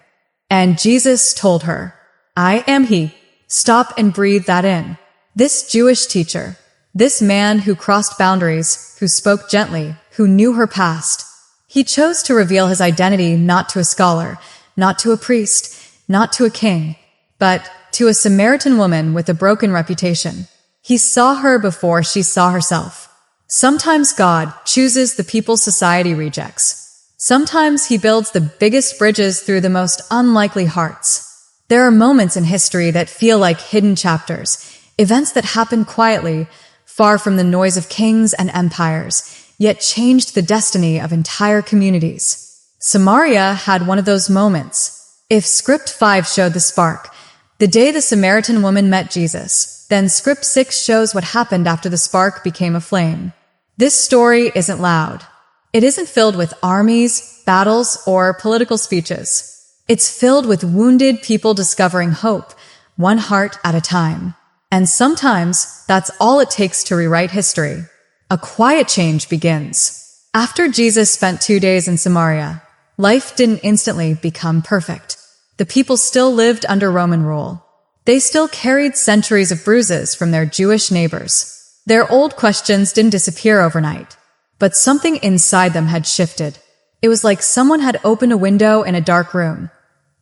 And Jesus told her, "I am he." Stop and breathe that in. This Jewish teacher, this man who crossed boundaries, who spoke gently, who knew her past. He chose to reveal his identity not to a scholar, not to a priest, not to a king, but to a Samaritan woman with a broken reputation. He saw her before she saw herself. Sometimes God chooses the people society rejects. Sometimes he builds the biggest bridges through the most unlikely hearts. There are moments in history that feel like hidden chapters, events that happen quietly, far from the noise of kings and empires, yet changed the destiny of entire communities. Samaria had one of those moments. If script 5 showed the spark, the day the Samaritan woman met Jesus, then script 6 shows what happened after the spark became a flame. This story isn't loud. It isn't filled with armies, battles, or political speeches. It's filled with wounded people discovering hope, one heart at a time. And sometimes that's all it takes to rewrite history. A quiet change begins. After Jesus spent 2 days in Samaria, life didn't instantly become perfect. The people still lived under Roman rule. They still carried centuries of bruises from their Jewish neighbors. Their old questions didn't disappear overnight, but something inside them had shifted. It was like someone had opened a window in a dark room.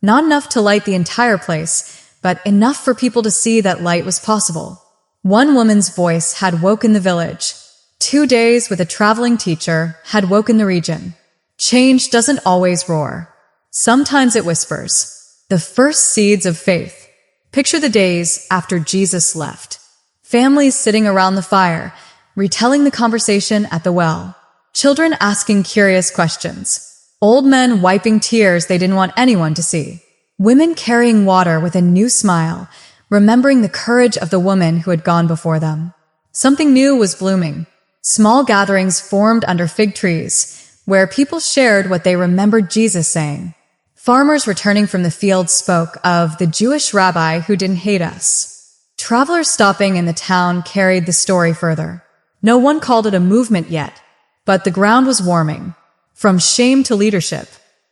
Not enough to light the entire place, but enough for people to see that light was possible. One woman's voice had woken the village. 2 days with a traveling teacher had woken the region. Change doesn't always roar. Sometimes it whispers. The first seeds of faith. Picture the days after Jesus left. Families sitting around the fire, retelling the conversation at the well. Children asking curious questions. Old men wiping tears they didn't want anyone to see. Women carrying water with a new smile, remembering the courage of the woman who had gone before them. Something new was blooming. Small gatherings formed under fig trees, where people shared what they remembered Jesus saying. Farmers returning from the field spoke of the Jewish rabbi who didn't hate us. Travelers stopping in the town carried the story further. No one called it a movement yet, but the ground was warming. From shame to leadership.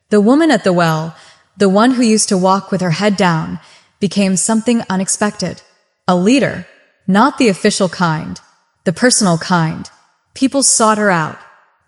The woman at the well, the one who used to walk with her head down, became something unexpected. A leader, not the official kind, the personal kind. People sought her out.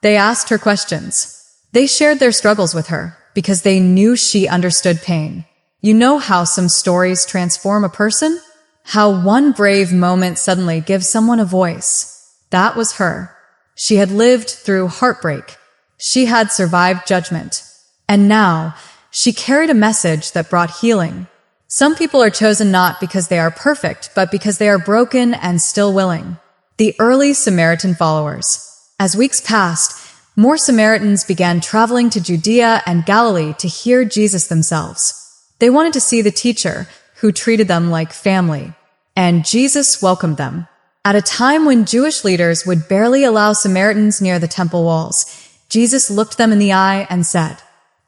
They asked her questions. They shared their struggles with her because they knew she understood pain. You know how some stories transform a person? How one brave moment suddenly gives someone a voice. That was her. She had lived through heartbreak. She had survived judgment. And now, she carried a message that brought healing. Some people are chosen not because they are perfect, but because they are broken and still willing. The early Samaritan followers. As weeks passed, more Samaritans began traveling to Judea and Galilee to hear Jesus themselves. They wanted to see the teacher, who treated them like family. And Jesus welcomed them. At a time when Jewish leaders would barely allow Samaritans near the temple walls, Jesus looked them in the eye and said,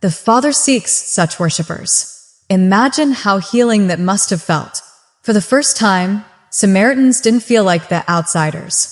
"The Father seeks such worshippers." Imagine how healing that must have felt. For the first time, Samaritans didn't feel like the outsiders.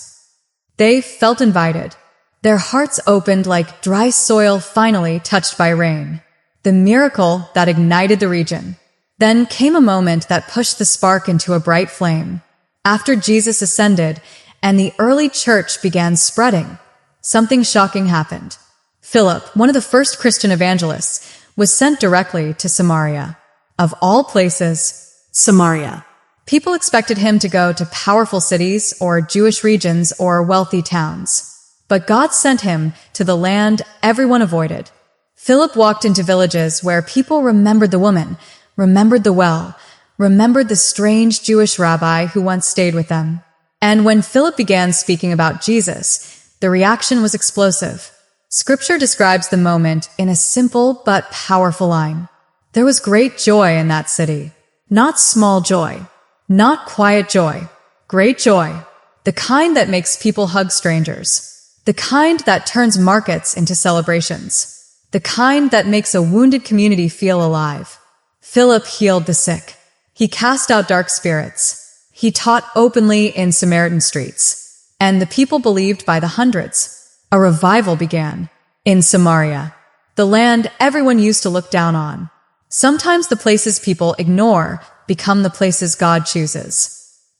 They felt invited. Their hearts opened like dry soil finally touched by rain. The miracle that ignited the region. Then came a moment that pushed the spark into a bright flame. After Jesus ascended and the early church began spreading, something shocking happened. Philip, one of the first Christian evangelists, was sent directly to Samaria. Of all places, Samaria. People expected him to go to powerful cities or Jewish regions or wealthy towns. But God sent him to the land everyone avoided. Philip walked into villages where people remembered the woman, remembered the well, remembered the strange Jewish rabbi who once stayed with them. And when Philip began speaking about Jesus, the reaction was explosive. Scripture describes the moment in a simple but powerful line. There was great joy in that city. Not small joy. Not quiet joy. Great joy. The kind that makes people hug strangers. The kind that turns markets into celebrations. The kind that makes a wounded community feel alive. Philip healed the sick. He cast out dark spirits. He taught openly in Samaritan streets. And the people believed by the hundreds. A revival began. In Samaria. The land everyone used to look down on. Sometimes the places people ignore become the places God chooses.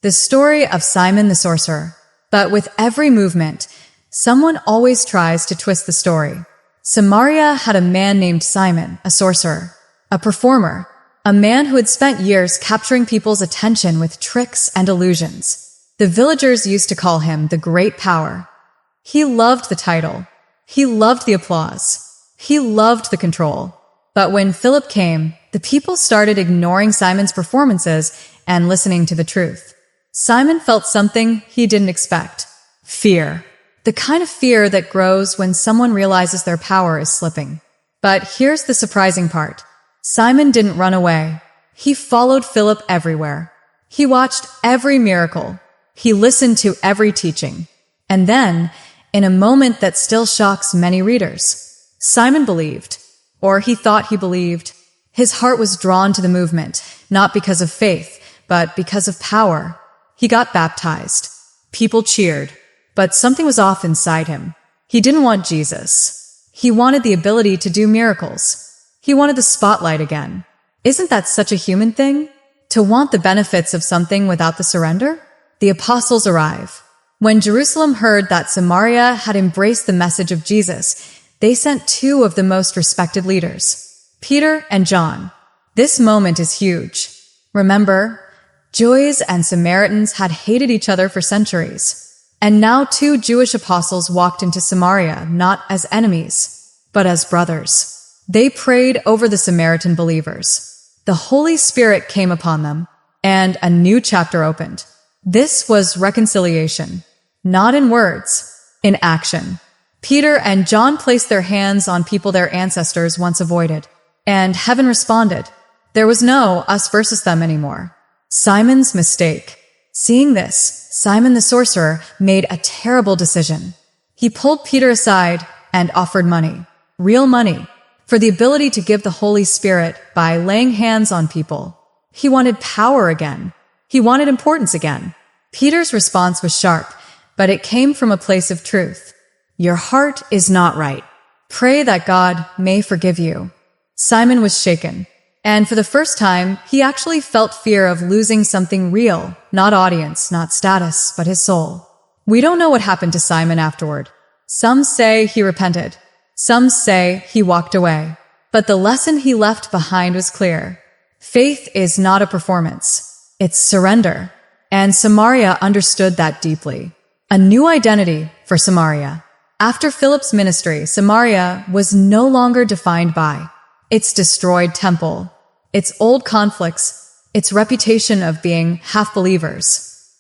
The story of Simon the sorcerer. But with every movement, someone always tries to twist the story. Samaria had a man named Simon, a sorcerer, a performer, a man who had spent years capturing people's attention with tricks and illusions. The villagers used to call him the Great Power. He loved the title. He loved the applause. He loved the control. But when Philip came, the people started ignoring Simon's performances and listening to the truth. Simon felt something he didn't expect. Fear. The kind of fear that grows when someone realizes their power is slipping. But here's the surprising part. Simon didn't run away. He followed Philip everywhere. He watched every miracle. He listened to every teaching. And then, in a moment that still shocks many readers, Simon believed. Or he thought he believed. His heart was drawn to the movement, not because of faith, but because of power. He got baptized. People cheered. But something was off inside him. He didn't want Jesus. He wanted the ability to do miracles. He wanted the spotlight again. Isn't that such a human thing? To want the benefits of something without the surrender? The apostles arrive. When Jerusalem heard that Samaria had embraced the message of Jesus, they sent 2 of the most respected leaders, Peter and John. This moment is huge. Remember, Jews and Samaritans had hated each other for centuries. And now 2 Jewish apostles walked into Samaria not as enemies, but as brothers. They prayed over the Samaritan believers. The Holy Spirit came upon them, and a new chapter opened. This was reconciliation, not in words, in action. Peter and John placed their hands on people their ancestors once avoided, and heaven responded. There was no us versus them anymore. Simon's mistake. Seeing this, Simon the sorcerer made a terrible decision. He pulled Peter aside and offered money, real money, for the ability to give the Holy Spirit by laying hands on people. He wanted power again. He wanted importance again. Peter's response was sharp, but it came from a place of truth. Your heart is not right. Pray that God may forgive you. Simon was shaken, and for the first time, he actually felt fear of losing something real, not audience, not status, but his soul. We don't know what happened to Simon afterward. Some say he repented. Some say he walked away. But the lesson he left behind was clear. Faith is not a performance. It's surrender. And Samaria understood that deeply. A new identity for Samaria. After Philip's ministry, Samaria was no longer defined by its destroyed temple, its old conflicts, its reputation of being half-believers,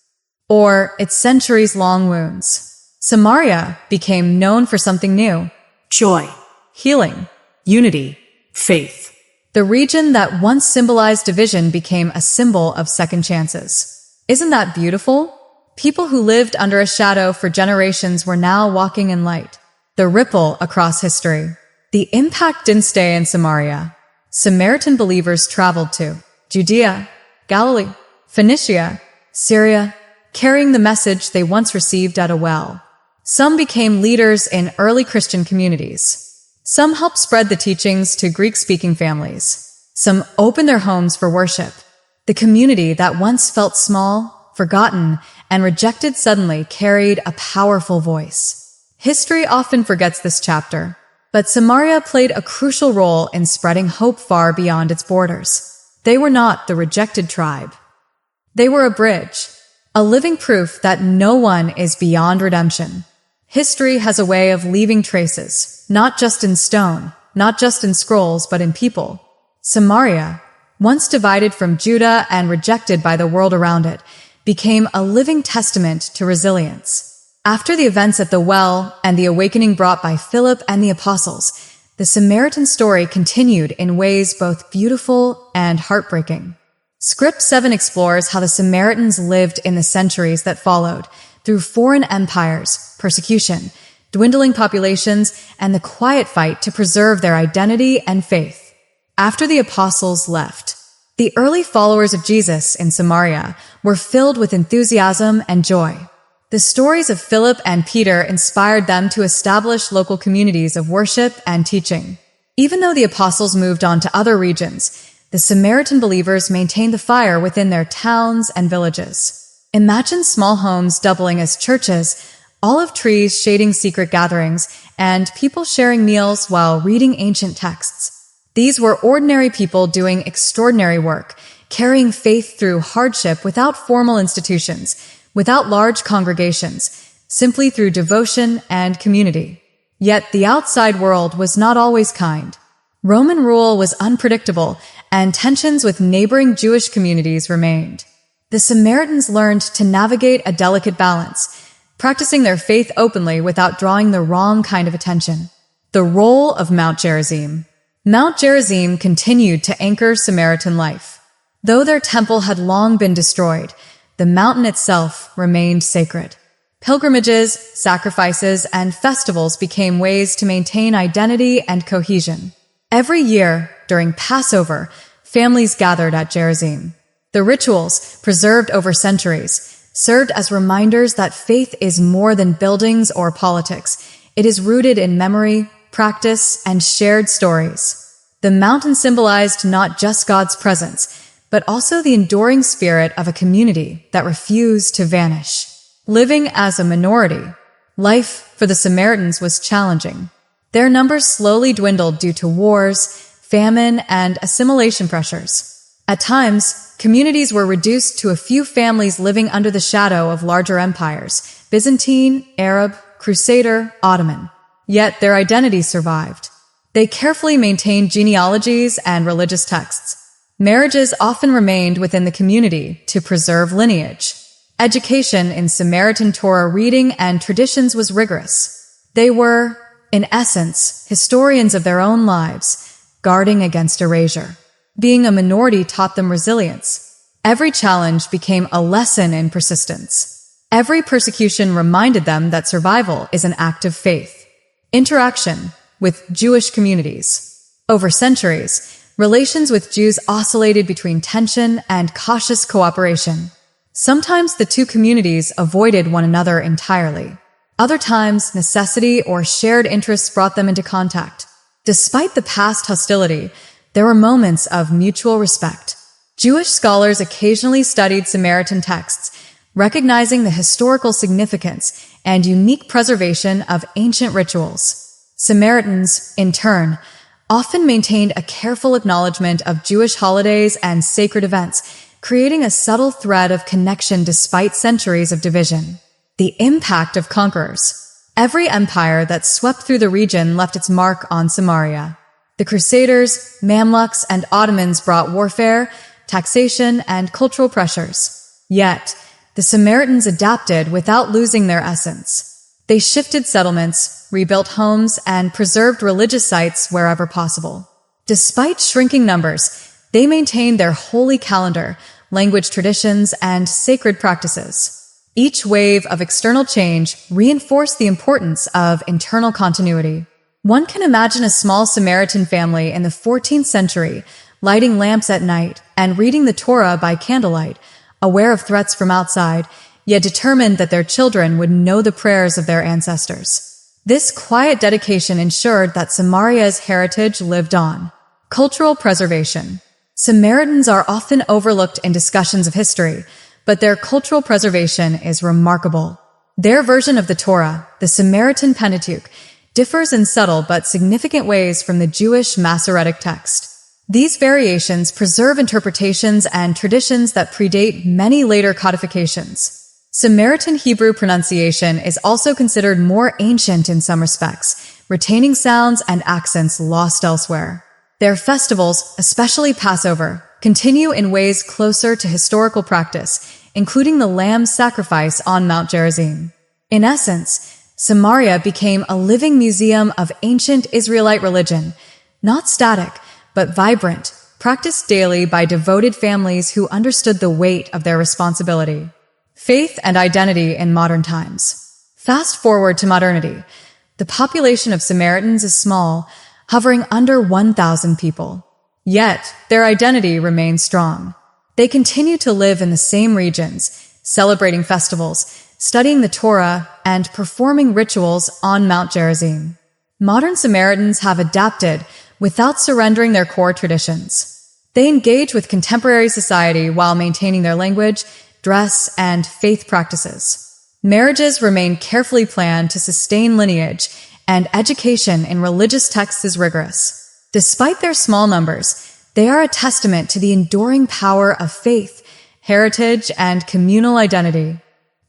or its centuries-long wounds. Samaria became known for something new. Joy, Healing. unity, faith. The region that once symbolized division became a symbol of second chances. Isn't that beautiful? People who lived under a shadow for generations were now walking in light. The ripple across history. The impact didn't stay in Samaria. Samaritan believers traveled to Judea, Galilee, Phoenicia, Syria, carrying the message they once received at a well. Some became leaders in early Christian communities. Some helped spread the teachings to Greek-speaking families. Some opened their homes for worship. The community that once felt small, forgotten, and rejected suddenly carried a powerful voice. History often forgets this chapter, but Samaria played a crucial role in spreading hope far beyond its borders. They were not the rejected tribe. They were a bridge, a living proof that no one is beyond redemption. History has a way of leaving traces, not just in stone, not just in scrolls, but in people. Samaria, once divided from Judah and rejected by the world around it, became a living testament to resilience. After the events at the well and the awakening brought by Philip and the apostles, the Samaritan story continued in ways both beautiful and heartbreaking. Script 7 explores how the Samaritans lived in the centuries that followed, through foreign empires, persecution, dwindling populations, and the quiet fight to preserve their identity and faith. After the apostles left, the early followers of Jesus in Samaria were filled with enthusiasm and joy. The stories of Philip and Peter inspired them to establish local communities of worship and teaching. Even though the apostles moved on to other regions, the Samaritan believers maintained the fire within their towns and villages. Imagine small homes doubling as churches, olive trees shading secret gatherings, and people sharing meals while reading ancient texts. These were ordinary people doing extraordinary work, carrying faith through hardship without formal institutions, without large congregations, simply through devotion and community. Yet the outside world was not always kind. Roman rule was unpredictable, and tensions with neighboring Jewish communities remained. The Samaritans learned to navigate a delicate balance, practicing their faith openly without drawing the wrong kind of attention. The role of Mount Gerizim. Mount Gerizim continued to anchor Samaritan life. Though their temple had long been destroyed, the mountain itself remained sacred. Pilgrimages, sacrifices, and festivals became ways to maintain identity and cohesion. Every year, during Passover, families gathered at Gerizim. The rituals, preserved over centuries, served as reminders that faith is more than buildings or politics. It is rooted in memory, practice, and shared stories. The mountain symbolized not just God's presence, but also the enduring spirit of a community that refused to vanish. Living as a minority, life for the Samaritans was challenging. Their numbers slowly dwindled due to wars, famine, and assimilation pressures. At times, communities were reduced to a few families living under the shadow of larger empires: Byzantine, Arab, Crusader, Ottoman. Yet their identity survived. They carefully maintained genealogies and religious texts. Marriages often remained within the community to preserve lineage. Education in Samaritan Torah reading and traditions was rigorous. They were, in essence, historians of their own lives, guarding against erasure. Being a minority taught them resilience. Every challenge became a lesson in persistence. Every persecution reminded them that survival is an act of faith. Interaction with Jewish communities. Over centuries, relations with Jews oscillated between tension and cautious cooperation. Sometimes the two communities avoided one another entirely. Other times, necessity or shared interests brought them into contact. Despite the past hostility, there were moments of mutual respect. Jewish scholars occasionally studied Samaritan texts, recognizing the historical significance and unique preservation of ancient rituals. Samaritans, in turn, often maintained a careful acknowledgement of Jewish holidays and sacred events, creating a subtle thread of connection despite centuries of division. The impact of conquerors. Every empire that swept through the region left its mark on Samaria. The Crusaders, Mamluks, and Ottomans brought warfare, taxation, and cultural pressures. Yet, the Samaritans adapted without losing their essence. They shifted settlements, rebuilt homes, and preserved religious sites wherever possible. Despite shrinking numbers, they maintained their holy calendar, language traditions, and sacred practices. Each wave of external change reinforced the importance of internal continuity. One can imagine a small Samaritan family in the 14th century lighting lamps at night and reading the Torah by candlelight, aware of threats from outside, yet determined that their children would know the prayers of their ancestors. This quiet dedication ensured that Samaria's heritage lived on. Cultural preservation. Samaritans are often overlooked in discussions of history, but their cultural preservation is remarkable. Their version of the Torah, the Samaritan Pentateuch, differs in subtle but significant ways from the Jewish Masoretic text. These variations preserve interpretations and traditions that predate many later codifications. Samaritan Hebrew pronunciation is also considered more ancient in some respects, retaining sounds and accents lost elsewhere. Their festivals, especially Passover, continue in ways closer to historical practice, including the lamb sacrifice on Mount Gerizim. In essence, Samaria became a living museum of ancient Israelite religion, not static, but vibrant, practiced daily by devoted families who understood the weight of their responsibility. Faith and identity in modern times. Fast forward to modernity. The population of Samaritans is small, hovering under 1,000 people. Yet, their identity remains strong. They continue to live in the same regions, celebrating festivals, studying the Torah, and performing rituals on Mount Gerizim. Modern Samaritans have adapted without surrendering their core traditions. They engage with contemporary society while maintaining their language, dress, and faith practices. Marriages remain carefully planned to sustain lineage, and education in religious texts is rigorous. Despite their small numbers, they are a testament to the enduring power of faith, heritage, and communal identity.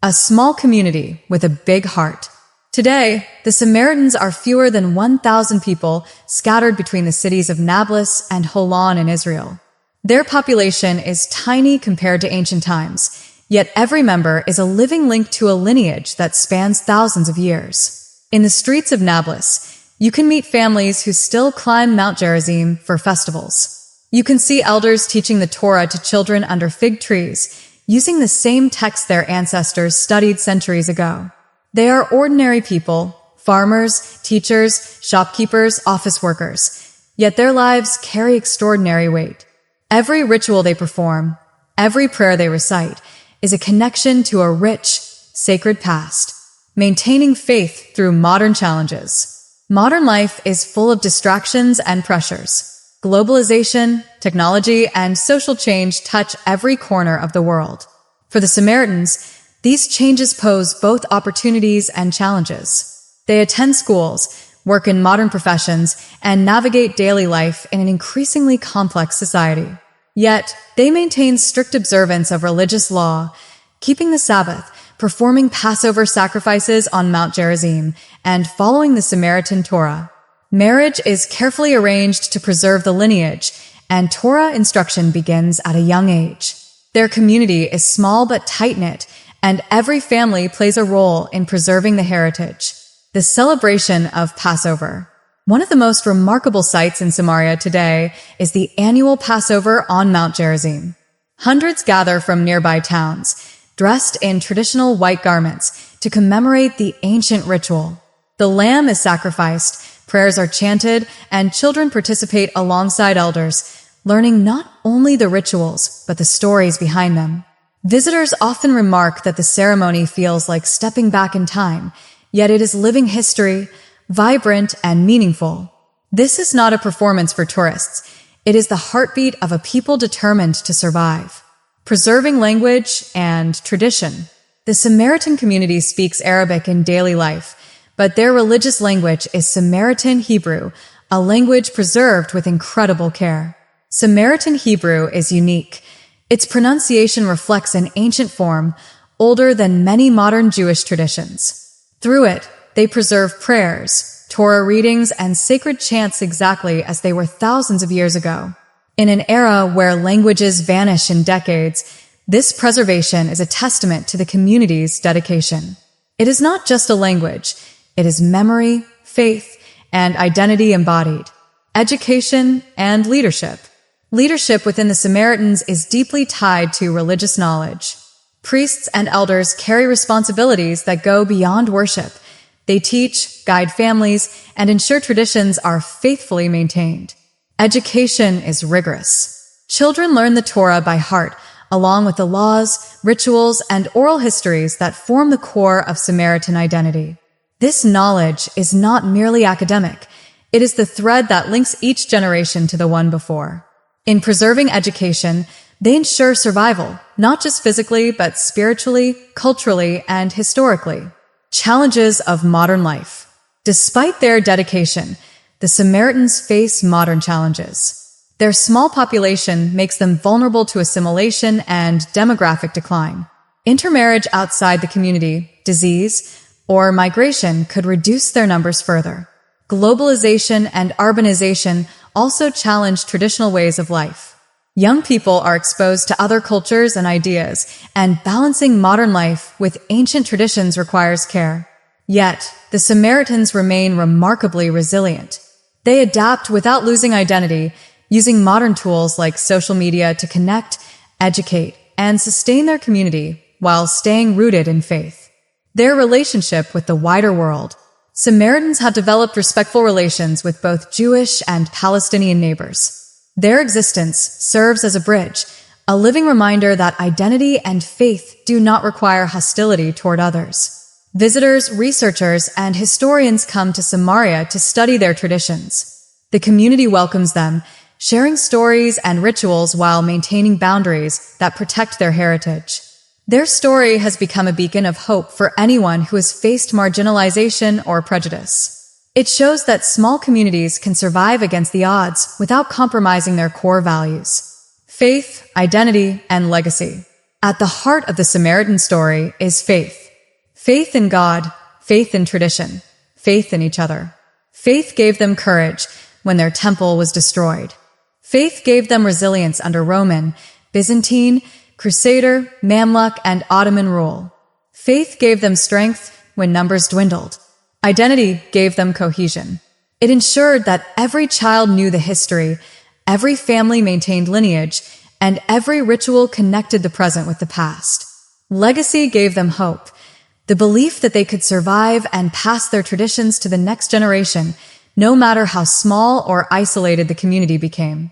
A small community with a big heart. Today, the Samaritans are fewer than 1,000 people scattered between the cities of Nablus and Holon in Israel. Their population is tiny compared to ancient times, yet every member is a living link to a lineage that spans thousands of years. In the streets of Nablus, you can meet families who still climb Mount Gerizim for festivals. You can see elders teaching the Torah to children under fig trees, using the same text their ancestors studied centuries ago. They are ordinary people, farmers, teachers, shopkeepers, office workers, yet their lives carry extraordinary weight. Every ritual they perform, every prayer they recite, is a connection to a rich, sacred past, maintaining faith through modern challenges. Modern life is full of distractions and pressures. Globalization, technology, and social change touch every corner of the world. For the Samaritans, these changes pose both opportunities and challenges. They attend schools, work in modern professions, and navigate daily life in an increasingly complex society. Yet, they maintained strict observance of religious law, keeping the Sabbath, performing Passover sacrifices on Mount Gerizim, and following the Samaritan Torah. Marriage is carefully arranged to preserve the lineage, and Torah instruction begins at a young age. Their community is small but tight-knit, and every family plays a role in preserving the heritage. The celebration of Passover. One of the most remarkable sights in Samaria today is the annual Passover on Mount Gerizim. Hundreds gather from nearby towns, dressed in traditional white garments, to commemorate the ancient ritual. The lamb is sacrificed, prayers are chanted, and children participate alongside elders, learning not only the rituals, but the stories behind them. Visitors often remark that the ceremony feels like stepping back in time, yet it is living history, vibrant and meaningful. This is not a performance for tourists. It is the heartbeat of a people determined to survive. Preserving language and tradition. The Samaritan community speaks Arabic in daily life, but their religious language is Samaritan Hebrew, a language preserved with incredible care. Samaritan Hebrew is unique. Its pronunciation reflects an ancient form, older than many modern Jewish traditions. Through it, they preserve prayers, Torah readings, and sacred chants exactly as they were thousands of years ago. In an era where languages vanish in decades, this preservation is a testament to the community's dedication. It is not just a language. It is memory, faith, and identity embodied. Education and leadership. Leadership within the Samaritans is deeply tied to religious knowledge. Priests and elders carry responsibilities that go beyond worship. They teach, guide families, and ensure traditions are faithfully maintained. Education is rigorous. Children learn the Torah by heart, along with the laws, rituals, and oral histories that form the core of Samaritan identity. This knowledge is not merely academic. It is the thread that links each generation to the one before. In preserving education, they ensure survival, not just physically, but spiritually, culturally, and historically. Challenges of modern life. Despite their dedication, the Samaritans face modern challenges. Their small population makes them vulnerable to assimilation and demographic decline. Intermarriage outside the community, disease, or migration could reduce their numbers further. Globalization and urbanization also challenge traditional ways of life. Young people are exposed to other cultures and ideas, and balancing modern life with ancient traditions requires care. Yet, the Samaritans remain remarkably resilient. They adapt without losing identity, using modern tools like social media to connect, educate, and sustain their community while staying rooted in faith. Their relationship with the wider world. Samaritans have developed respectful relations with both Jewish and Palestinian neighbors. Their existence serves as a bridge, a living reminder that identity and faith do not require hostility toward others. Visitors, researchers, and historians come to Samaria to study their traditions. The community welcomes them, sharing stories and rituals while maintaining boundaries that protect their heritage. Their story has become a beacon of hope for anyone who has faced marginalization or prejudice. It shows that small communities can survive against the odds without compromising their core values. Faith, identity, and legacy. At the heart of the Samaritan story is faith. Faith in God, faith in tradition, faith in each other. Faith gave them courage when their temple was destroyed. Faith gave them resilience under Roman, Byzantine, Crusader, Mamluk, and Ottoman rule. Faith gave them strength when numbers dwindled. Identity gave them cohesion. It ensured that every child knew the history, every family maintained lineage, and every ritual connected the present with the past. Legacy gave them hope, the belief that they could survive and pass their traditions to the next generation, no matter how small or isolated the community became.